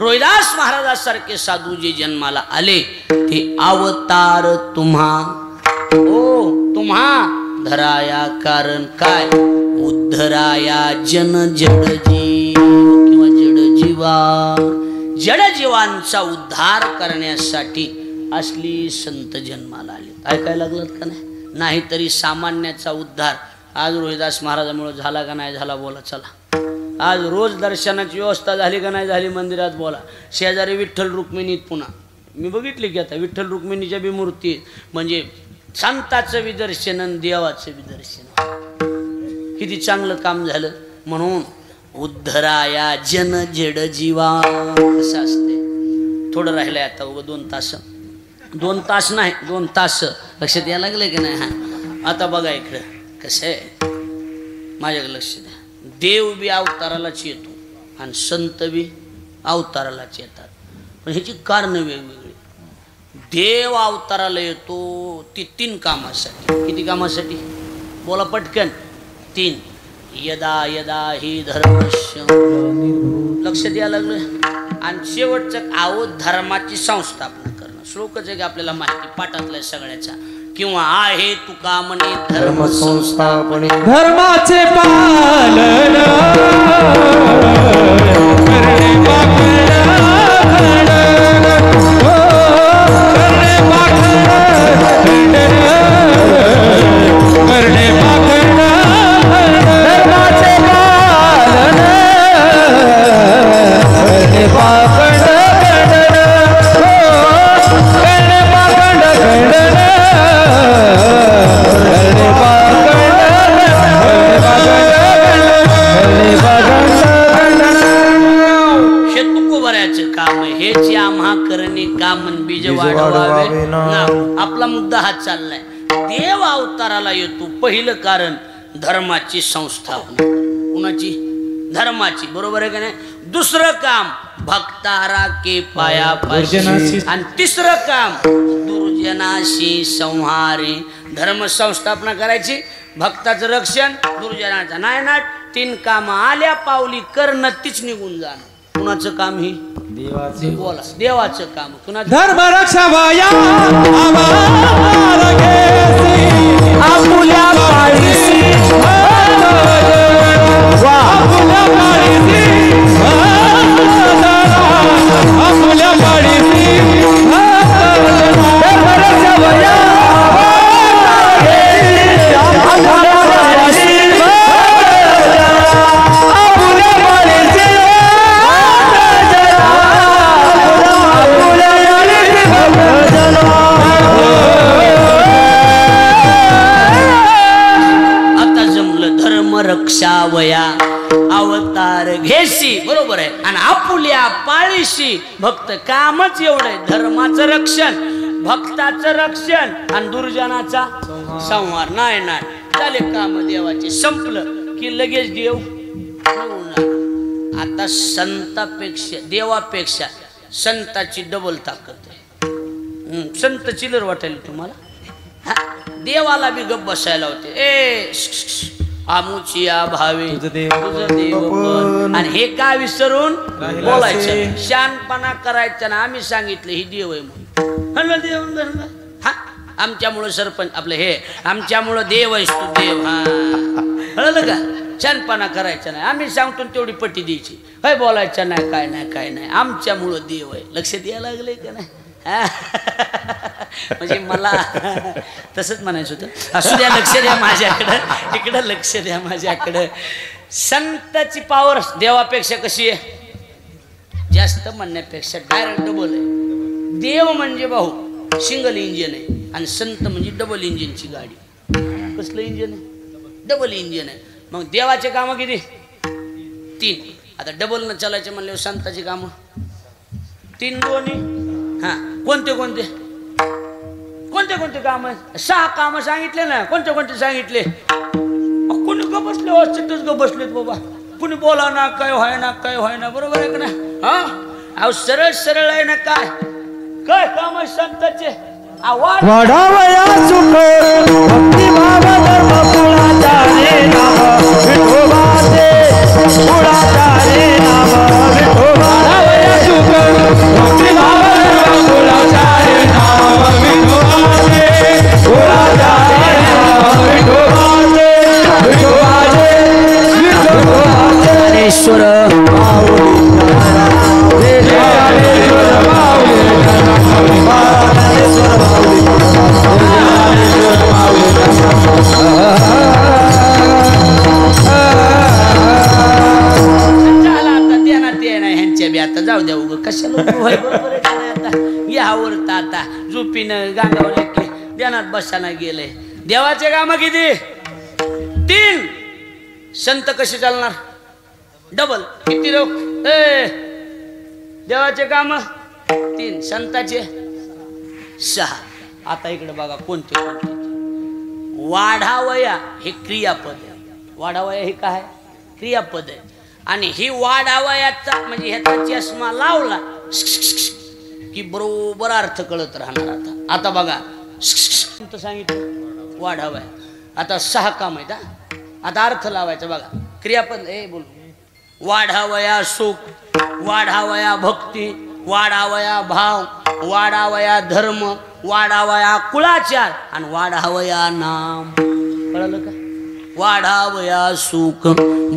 रोहिदास महाराजासारखे साधू जे जन्माला आले ते अवतार तुम्हा ओ तुम्हा धराया. कारण काय? उद्धराया जन जड जीव किंवा जड जीवा. जड जीवांचा उद्धार करण्यासाठी असली संत जन्माला आले. ऐकायला लागलं का नाही? नाहीतरी सामान्याचा उद्धार आज रोहिदास महाराजांमुळे झाला का नाही झाला? बोला चला. आज रोज दर्शनाची व्यवस्था झाली का नाही झाली मंदिरात बोला. शेजारी विठ्ठल रुक्मिणीत पुन्हा मी बघितले की आता विठ्ठल रुक्मिणीच्या बी मूर्ती म्हणजे संताचं विदर्शन आणि देवाचं विदर्शन. किती चांगलं काम झालं. म्हणून उद्धराया जन जेड जीवा असं असते. थोडं राहिलंय आता उगं 2 तास. 2 तास नाही 2 तास लक्षात यायला लागलं की नाही. हा आता बघा इकडं कसं आहे माझ्याकडे लक्ष द्या. देव बी अवतारालाच येतो आणि संत बी अवतारालाच येतात. पण ह्याची कारणं वेगवेगळी. देव अवताराला येतो ती 3 कामासाठी. किती कामासाठी बोला पटकन? 3. यदा यदा ही धर्मस्य लक्ष द्यायला लागलं. आणि शेवटचं आहो धर्माची संस्थापना करणं. श्लोकच आहे की आपल्याला माहिती पाठातल्या सगळ्याचा. किंवा आहे तुका म्हणे धर्म संस्थापने धर्माचे पालन करणे आपला मुद्दा हा चाललाय. देव अवताराला येतो पहिलं कारण धर्माची संस्थापना. कुणाची? धर्माची. बरोबर आहे का नाही? दुसरं काम भक्तारा के पाया पाशी. आणि तिसरं काम दुर्जनाशी संहारे. धर्म संस्थापना करायची, भक्ताचं रक्षण, दुर्जनाचा नायनाट. 3 काम आल्या पावली करणं तीच निघून जाणं. कुणाचं काम? ही देवाचे. बोला देवाचं काम. कुणाचं? धर्म रक्षा वया आपुल्या पाळीसी आपुल्या पाळीसी आपुल्या पाळीसी धर्म रक्षा वया रक्षावया अवतार घेशी. बरोबर आहे. आणि आपुल्या पाळीशी भक्त कामच एवढं आहे. धर्माचं रक्षण, भक्ताचं रक्षण आणि दुर्जनाचा संहार. नाही नाही झाले काम देवाचे. संपलं की लगेच देव. आता संतापेक्षा देवापेक्षा संताची डबल ताकद आहे. संत चिलर वाटेल तुम्हाला. देवाला बी गप्प बसायला होते. ए आमुचिया भावे तुझं देव पण. आणि हे का विसरून बोलायचं, शानपणा करायचं ना. आम्ही सांगितलं ही देव आहे म्हणून. देव हा आमच्यामुळं सरपंच आपलं हे आमच्यामुळं देव आहेस तू देव. हा कळलं का? शानपणा करायचा नाही. आम्ही सांगतो तेवढी पट्टी द्यायची. हे बोलायचं नाही काय नाही काय नाही. आमच्यामुळं देव आहे. लक्षात यायला लागले का नाही? म्हणजे मला तसंच म्हणायचं होतं. असू द्या लक्ष द्या माझ्याकडं. इकडं लक्ष द्या माझ्याकडं. संताची पॉवर देवापेक्षा कशी आहे? जास्त म्हणण्यापेक्षा डायरेक्ट डबल आहे. देव म्हणजे भाऊ सिंगल इंजिन आहे आणि संत म्हणजे डबल इंजिनची गाडी. कसलं इंजिन आहे? डबल इंजिन आहे. मग देवाचे कामं किती? 3. आता डबल न चालायचे म्हणल्यावर संताची कामं 3 दोन्ही. हा कोणते कोणते कोणते कोणते काम? 6 काम सांगितले ना. कोणते कोणते सांगितले? कोणी ग बसले हॉस्पिटल ग बसलेत बाबा. कुणी बोला ना काय व्हाय ना काय व्हाय ना. बरोबर आहे का ना? हा अहो सरळ सरळ आहे ना. काय काय काम आहे संताचे? वाढावया सुख भक्ती भाव धर्म कुळाचा रे नाम विठोबाचे कुळाचा रे नाम विठोबा. वाढावया सुख भक्ती भाव धर्म कुळाचा रे नाम विठोबाचे कुळाचा रे नाम विठोबाचे विठोबाचे विठोबाचे. ईश्वर उभं कशाला उभं व्हाय बरोबर आहे का नाही आता यावरत आता झोपीनं गांगावर की ध्यानात बसायला गेले देवाचे काम किती 3 संत कसे चालणार डबल किती लोक देवाचे काम 3 संताचे 6 आता इकडे बघा कोणते कोणते वाढावया हे क्रियापद आहे वाढावया हे काय क्रियापद आहे आणि ही वाढावयाचा म्हणजे ह्याचा चष्मा लावला की बरोबर अर्थ कळत राहणार आता बघा सांगितलं वाढावया आता 6 काम आहेत आता अर्थ लावायचा बघा क्रियापद बोल वाढावया सुख वाढावया भक्ती वाढावया भाव वाढावया धर्म वाढावया कुळाचार आणि वाढावया नाम कळलं का वाढावया सुख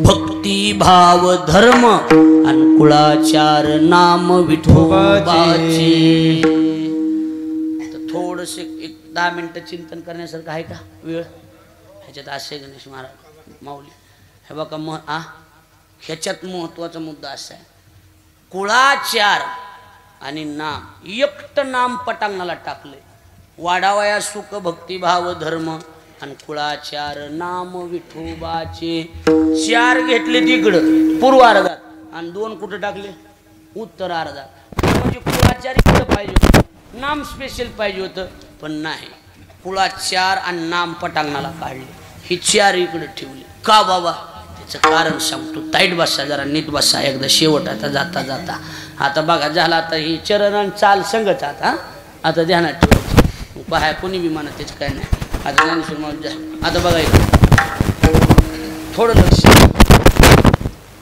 भक्ती भाव धर्म आणि कुळाचार नाम विठोबाचे तर थोडसे 10 मिनिटं चिंतन करण्यासारखं आहे का वेळ ह्याच्यात असे गणेश महाराज माऊली हे बघा ह्याच्यात महत्वाचा मुद्दा असा आहे कुळाचार आणि नाम एकटं नाम पटांगणाला टाकले वाढावया सुख भक्तिभाव धर्म आणि कुळाचार नाम विठोबाचे 4 घेतले तिकडं पूर्व अर्धात आणि 2 कुठं टाकले उत्तर अर्धात म्हणजे कुळाचार इकडं पाहिजे होतं नाम स्पेशल पाहिजे होतं पण नाही कुळाचार आणि नाम पटांगणाला काढले ही 4 इकडे ठेवली का बाबा त्याचं कारण सांगतो ताईट बसा जरा नीट बसा एकदा शेवट आता जाता जाता आता बघा झाला आता ही चरण आणि चाल संगत आता ध्यानात ठेवायचं पाहाय कोणी बी म्हणत त्याच काय नाही आता ज्ञानेश्वर माऊली आता बघा थोडं लक्ष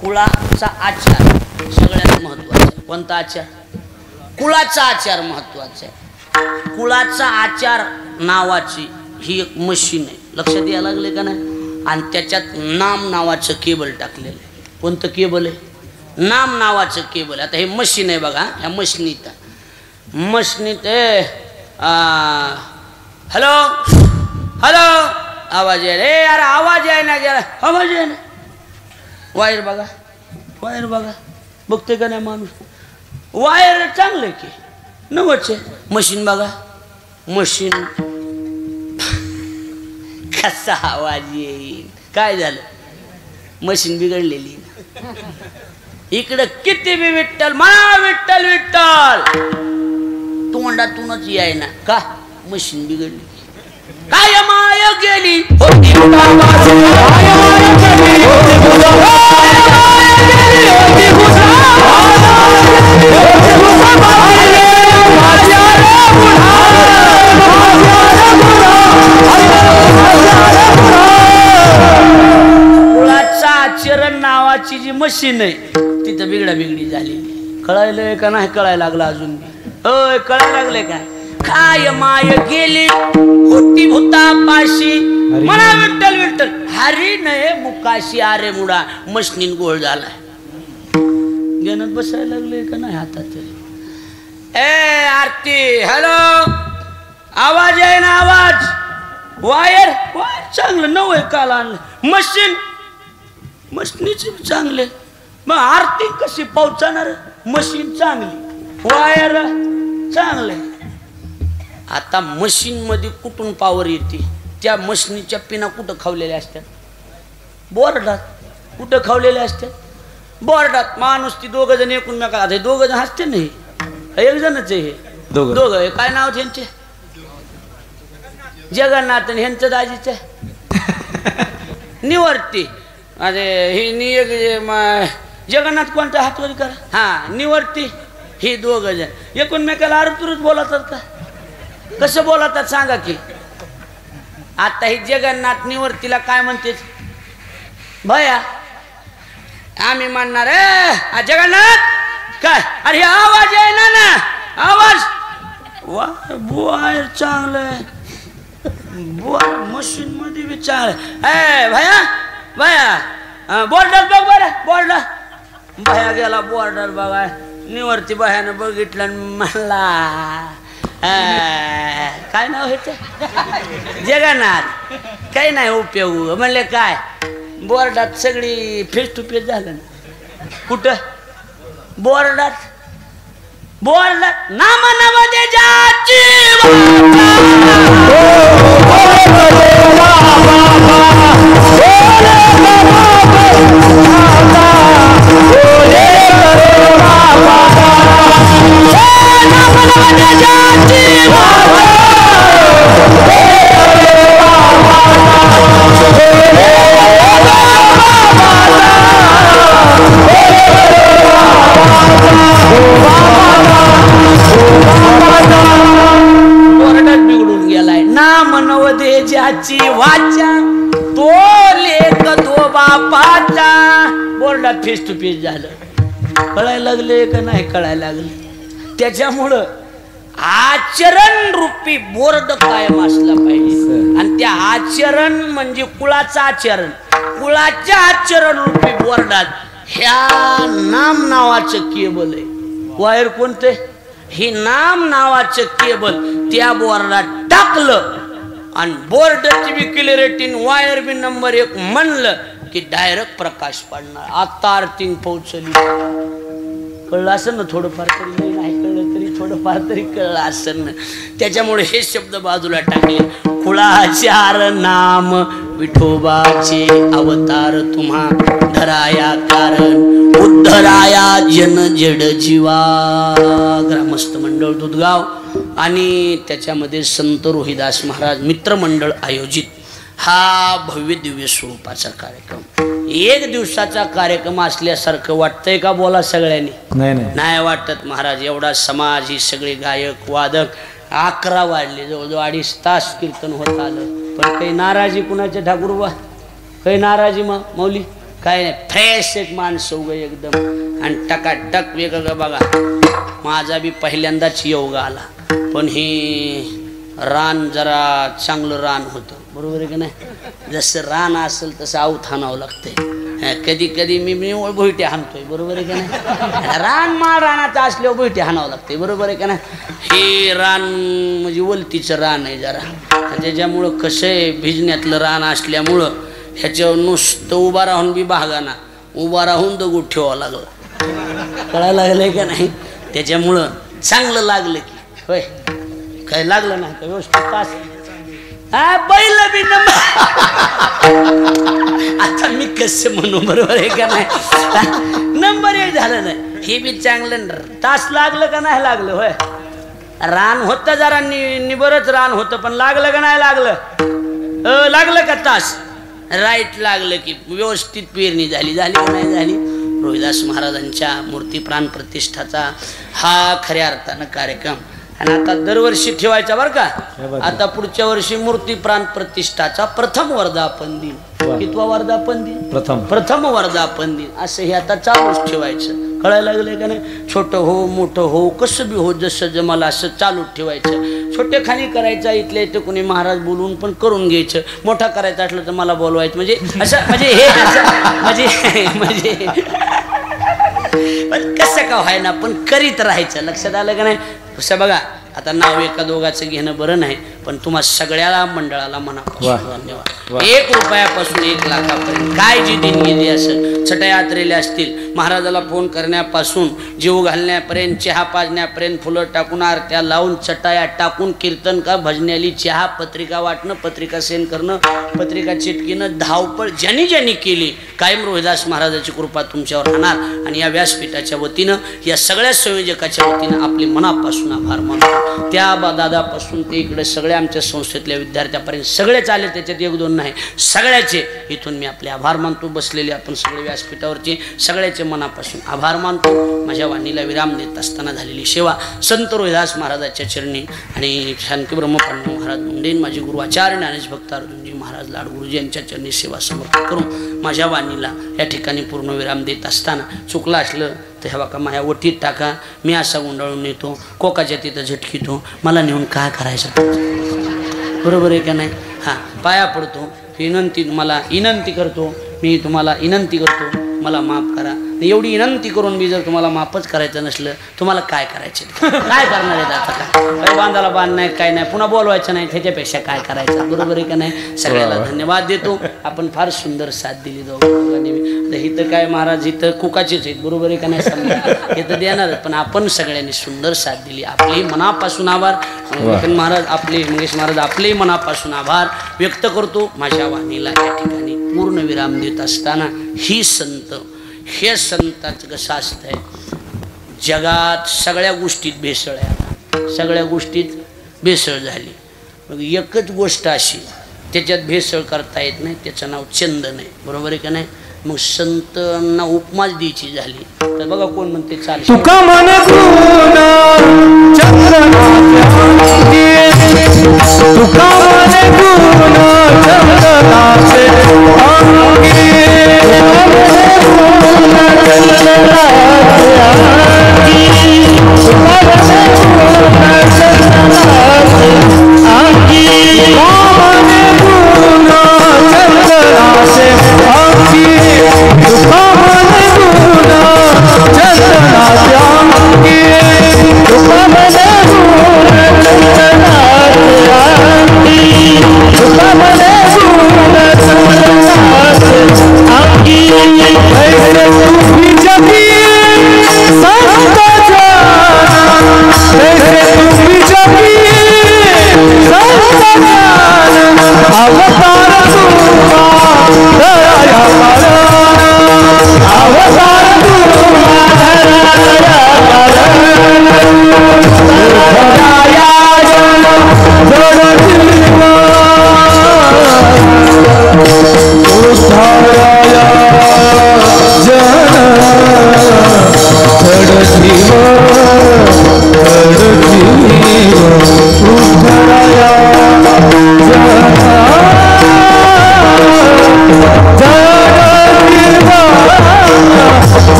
कुळाचा आचार सगळ्यात महत्वाचा आहे कोणता आचार कुळाचा आचार महत्वाचा आहे कुळाचा आचार नावाची ही एक मशीन आहे लक्षात यायला लागले का नाही आणि त्याच्यात नाम नावाचं केबल टाकलेलं आहे कोणतं केबल आहे नाम नावाचं केबल आता हे मशीन आहे बघा ह्या मशीनीत हॅलो हॅलो आवाज आहे रे यार आवाज आहे ना जरा आवाज आहे ना वायर बघा बघते का नाही माणूस वायर चांगलं की नवच आहे मशीन बघा मशीन कसा आवाज येईल काय झालं मशीन बिघडलेली इकडं किती बी विठ्ठल म्हणा विठ्ठल विठ्ठल तोंडातूनच याय ना का मशीन बिघडली काय माय गेली चरण नावाची जी मशीन आहे तिथं बिघडी झालेली कळायलंय का नाही कळायला लागलं अजून कळायला लागले काय काय माय गेली होती भूतापाशी म्हणा विठ्ठल विठ्ठल हरी नये मुकाशी आरे मुडा मशनीन गोळ झालाय घेण्यात बसायला लागले का नाही हातात आरती हॅलो आवाज आहे ना आवाज वायर चांगलं नवय काल आणलं मशीनीचे चांगले मग आरती कशी पोहोचणार मशीन चांगली वायर चांगले आता मशीन मध्ये कुठून पॉवर येते त्या मशीनीच्या पिना कुठं खावलेल्या असतात बोर्डात कुठं खावलेल्या असतात बोर्डात माणूस ती 2 जण एकूण नका 2 जण हसते नाही एक जणच आहे हे दोघं काय नाव त्यांचे जगन्नाथ आणि ह्यांचं दाजीचं निवर्ती अरे ही जगन्नाथ कोणता हातवरी करा हा निवर्ती ही 2 जण एकूणमेकाला आरुतुरूच बोलतात का कसं बोलतात सांगा की आता ही जगन्नाथ निवर्तीला काय म्हणते भया आम्ही म्हणणार जगन्नाथ काय अरे आवाज आहे ना आवाज वायर चांगलं मशीन मध्ये बी चांगलं भया भया बॉर्डर बघ बरं बॉर्डर भया गेला बॉर्डर बघा निवर्ती भयानं बघितलं म्हणला काय नाव हे जगन्नाथ काही नाही उपयोग म्हणले काय बोर्डात सगळी फेस टू फेस झालं ना कुठं बोर्डात बोल नाम नवदे जाची बिघडून गेलाय. नाम नवदे ज्याची वाचा तो लेख तो बापाचा. बोर्डात फेस टू फेस झालं. कळायला लागले का नाही कळायला लागले. त्याच्यामुळं आचरण रूपी बोर्ड कायम असला पाहिजे. आणि त्या आचरण म्हणजे कुळाचं आचरण. कुळाच्या आचरण रूपी बोर्डात ह्या नाम नावाचं केबल आहे. वायर कोणते हे नाम नावाचं केबल त्या बोर्डात टाकलं आणि बोर्डाची बी क्लिअरिटी वायर बी नंबर 1 म्हणलं की डायरेक्ट प्रकाश पडणार. आता अर्थिंग पोहोचली. कळलं असेल ना थोडंफार तरी. नाही कळलं तरी थोडंफार तरी कळलं असेल ना. त्याच्यामुळे हे शब्द बाजूला टाकले. कुळाचार नाम विठोबाचे अवतार तुम्हा धराया कारण उद्धराया जन जड जीवा. ग्रामस्थ मंडळ दुधगाव आणि त्याच्यामध्ये संत रोहिदास महाराज मित्रमंडळ आयोजित हा भव्य दिव्य स्वरूपाचा कार्यक्रम. 1 दिवसाचा कार्यक्रम असल्यासारखं वाटतंय का बोला सगळ्यांनी. नाही वाटत महाराज. एवढा समाज ही सगळे गायक वादक 11 वाजले जवळजवळ 2.5 तास कीर्तन होत आलं. पण काही नाराजी कुणाच्या ठाकूरबा काही नाराजी माऊली काय नाही. फ्रेश एक माणसं उग एकदम आणि टकाटक वेगळं. बघा माझा बी पहिल्यांदाच योग आला. पण हे रान जरा चांगलं रान होतं. बरोबर आहे का नाही. जसं रान असेल तसं आऊत हाणावं लागतंय. कधी कधी मी भोयटे हाणतोय. बरोबर आहे का नाही. रान माळ रानाचं असल्यावर भोयटे हाणावं लागतंय. बरोबर आहे का नाही. हे रान म्हणजे वलतीचं रान आहे जरा. त्याच्यामुळं कसं आहे भिजण्यातलं रान असल्यामुळं ह्याच्यावर नुसतं उभा राहून बी भागाना उभा राहून दगड ठेवावं लागलं. कळायला लागलंय का नाही. त्याच्यामुळं चांगलं लागलं की होय. काय लागलं नाही का व्यवस्थित तास बैल बी आता मी कसं म्हणू. बरोबर आहे का नाही. नंबर 1 झालं नाही. हे बी चांगलं तास लागलं का नाही लागलं होय. रान होतं जरा निबरच रान होतं पण लागलं का नाही लागलं. लागलं का तास राईट लागलं की व्यवस्थित पेरणी झाली. झाली का नाही झाली. रोहिदास महाराजांच्या मूर्ती प्राण प्रतिष्ठाचा हा खऱ्या अर्थानं कार्यक्रम. आणि आता दरवर्षी ठेवायचा बरं का. आता पुढच्या वर्षी मूर्ती प्राण प्रतिष्ठाचा प्रथम वर्धापन दिन. कितवा वर्धापन दिन. प्रथम वर्धापन दिन असं हे आता चालूच ठेवायचं. कळायला लागलंय का नाही. छोटं हो मोठं हो कसं बी हो जसं जमाला असं चालूच ठेवायचं. छोटे खाली करायचा इथल्या इथे कोणी महाराज बोलवून पण करून घ्यायचं. मोठा करायचं असलं तर मला बोलवायचं. म्हणजे असं म्हणजे हे म्हणजे पण कसं का व्हायना पण करीत राहायचं. लक्षात आलं का नाही. कसं बघा आता नाव एका दोघाचं घेणं बरं नाही पण तुम्हा सगळ्या मंडळाला मनापासून धन्यवाद. 1 रुपयापासून 1 लाखापर्यंत काय जी देणगी असेल. छटा यात्रेला असतील महाराजाला फोन करण्यापासून जीव घालण्यापर्यंत चहा पाजण्यापर्यंत फुलं टाकून आरत्या लावून चटाया टाकून कीर्तन का भजन्याली चहा पत्रिका वाटणं पत्रिका सेंड करणं पत्रिका चिटकीनं धावपळ ज्यांनी ज्यांनी केली कायम रोहिदास महाराजाची कृपा तुमच्यावर राहणार. आणि या व्यासपीठाच्या वतीनं या सगळ्या संयोजकाच्या वतीनं आपले मनापासून आभार मानतो. त्या दादापासून ते इकडे सगळ्या आमच्या संस्थेतल्या विद्यार्थ्यापर्यंत सगळेच आले. त्याच्यात 1-2 नाही सगळ्याचे इथून मी आपले आभार मानतो. बसलेले आपण सगळे व्यासपीठावरचे सगळ्याचे मनापासून आभार मानतो. माझ्या वाणीला विराम देत असताना झालेली सेवा संत रोहिदास महाराजाच्या चरणी आणि शांती ब्रह्मपांडव महाराज मुंडे माझे गुरु आचार्य ज्ञानेश भक्त अर्जुनजी महाराज लाडगुरुजी यांच्या चरणी सेवा समर्पित करून माझ्या वाणीला या ठिकाणी पूर्ण विराम देत असताना चुकलं असलं तर ह्या बघा माझ्या वटीत टाका. मी असा गुंडाळून नेतो कोकाच्या तिथं झटकीतो. मला नेऊन काय करायचं. बरोबर आहे का नाही. हां पाया पडतो विनंती मला विनंती करतो. मी तुम्हाला विनंती करतो मला माफ करा. एवढी विनंती करून मी जर तुम्हाला माफच करायचं नसलं तुम्हाला काय करायचं काय करणार आहेत. आता काय बांधाला बांध नाही काय नाही पुन्हा बोलवायचं नाही त्याच्यापेक्षा काय करायचं. बरोबर आहे का नाही. सगळ्याला धन्यवाद देतो. आपण फार सुंदर साथ दिली दोघांनी. तर इथं काय महाराज इथं कुकाचेच आहेत, बरोबर आहे का नाही समजा, हे तर देणारच. पण आपण सगळ्यांनी सुंदर साथ दिली, आपले मनापासून आभार. पण महाराज आपले मंगेश महाराज आपले मनापासून आभार व्यक्त करतो. माझ्या वाणीला या ठिकाणी पूर्ण विराम देत असताना ही संत, हे संतांचं कसं असतंय, जगात सगळ्या गोष्टीत भेसळ आहे. आता सगळ्या गोष्टीत भेसळ झाली. मग एकच गोष्ट अशी त्याच्यात भेसळ करता येत नाही, त्याचं नाव चंदन आहे, बरोबर आहे का नाही. मग संतांना उपमाच द्यायची झाली तर बघा कोण म्हणते चालेल तुका मन गुण चंदनाचे, तुका मन गुण चंदनाचे अंगी,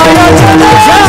जय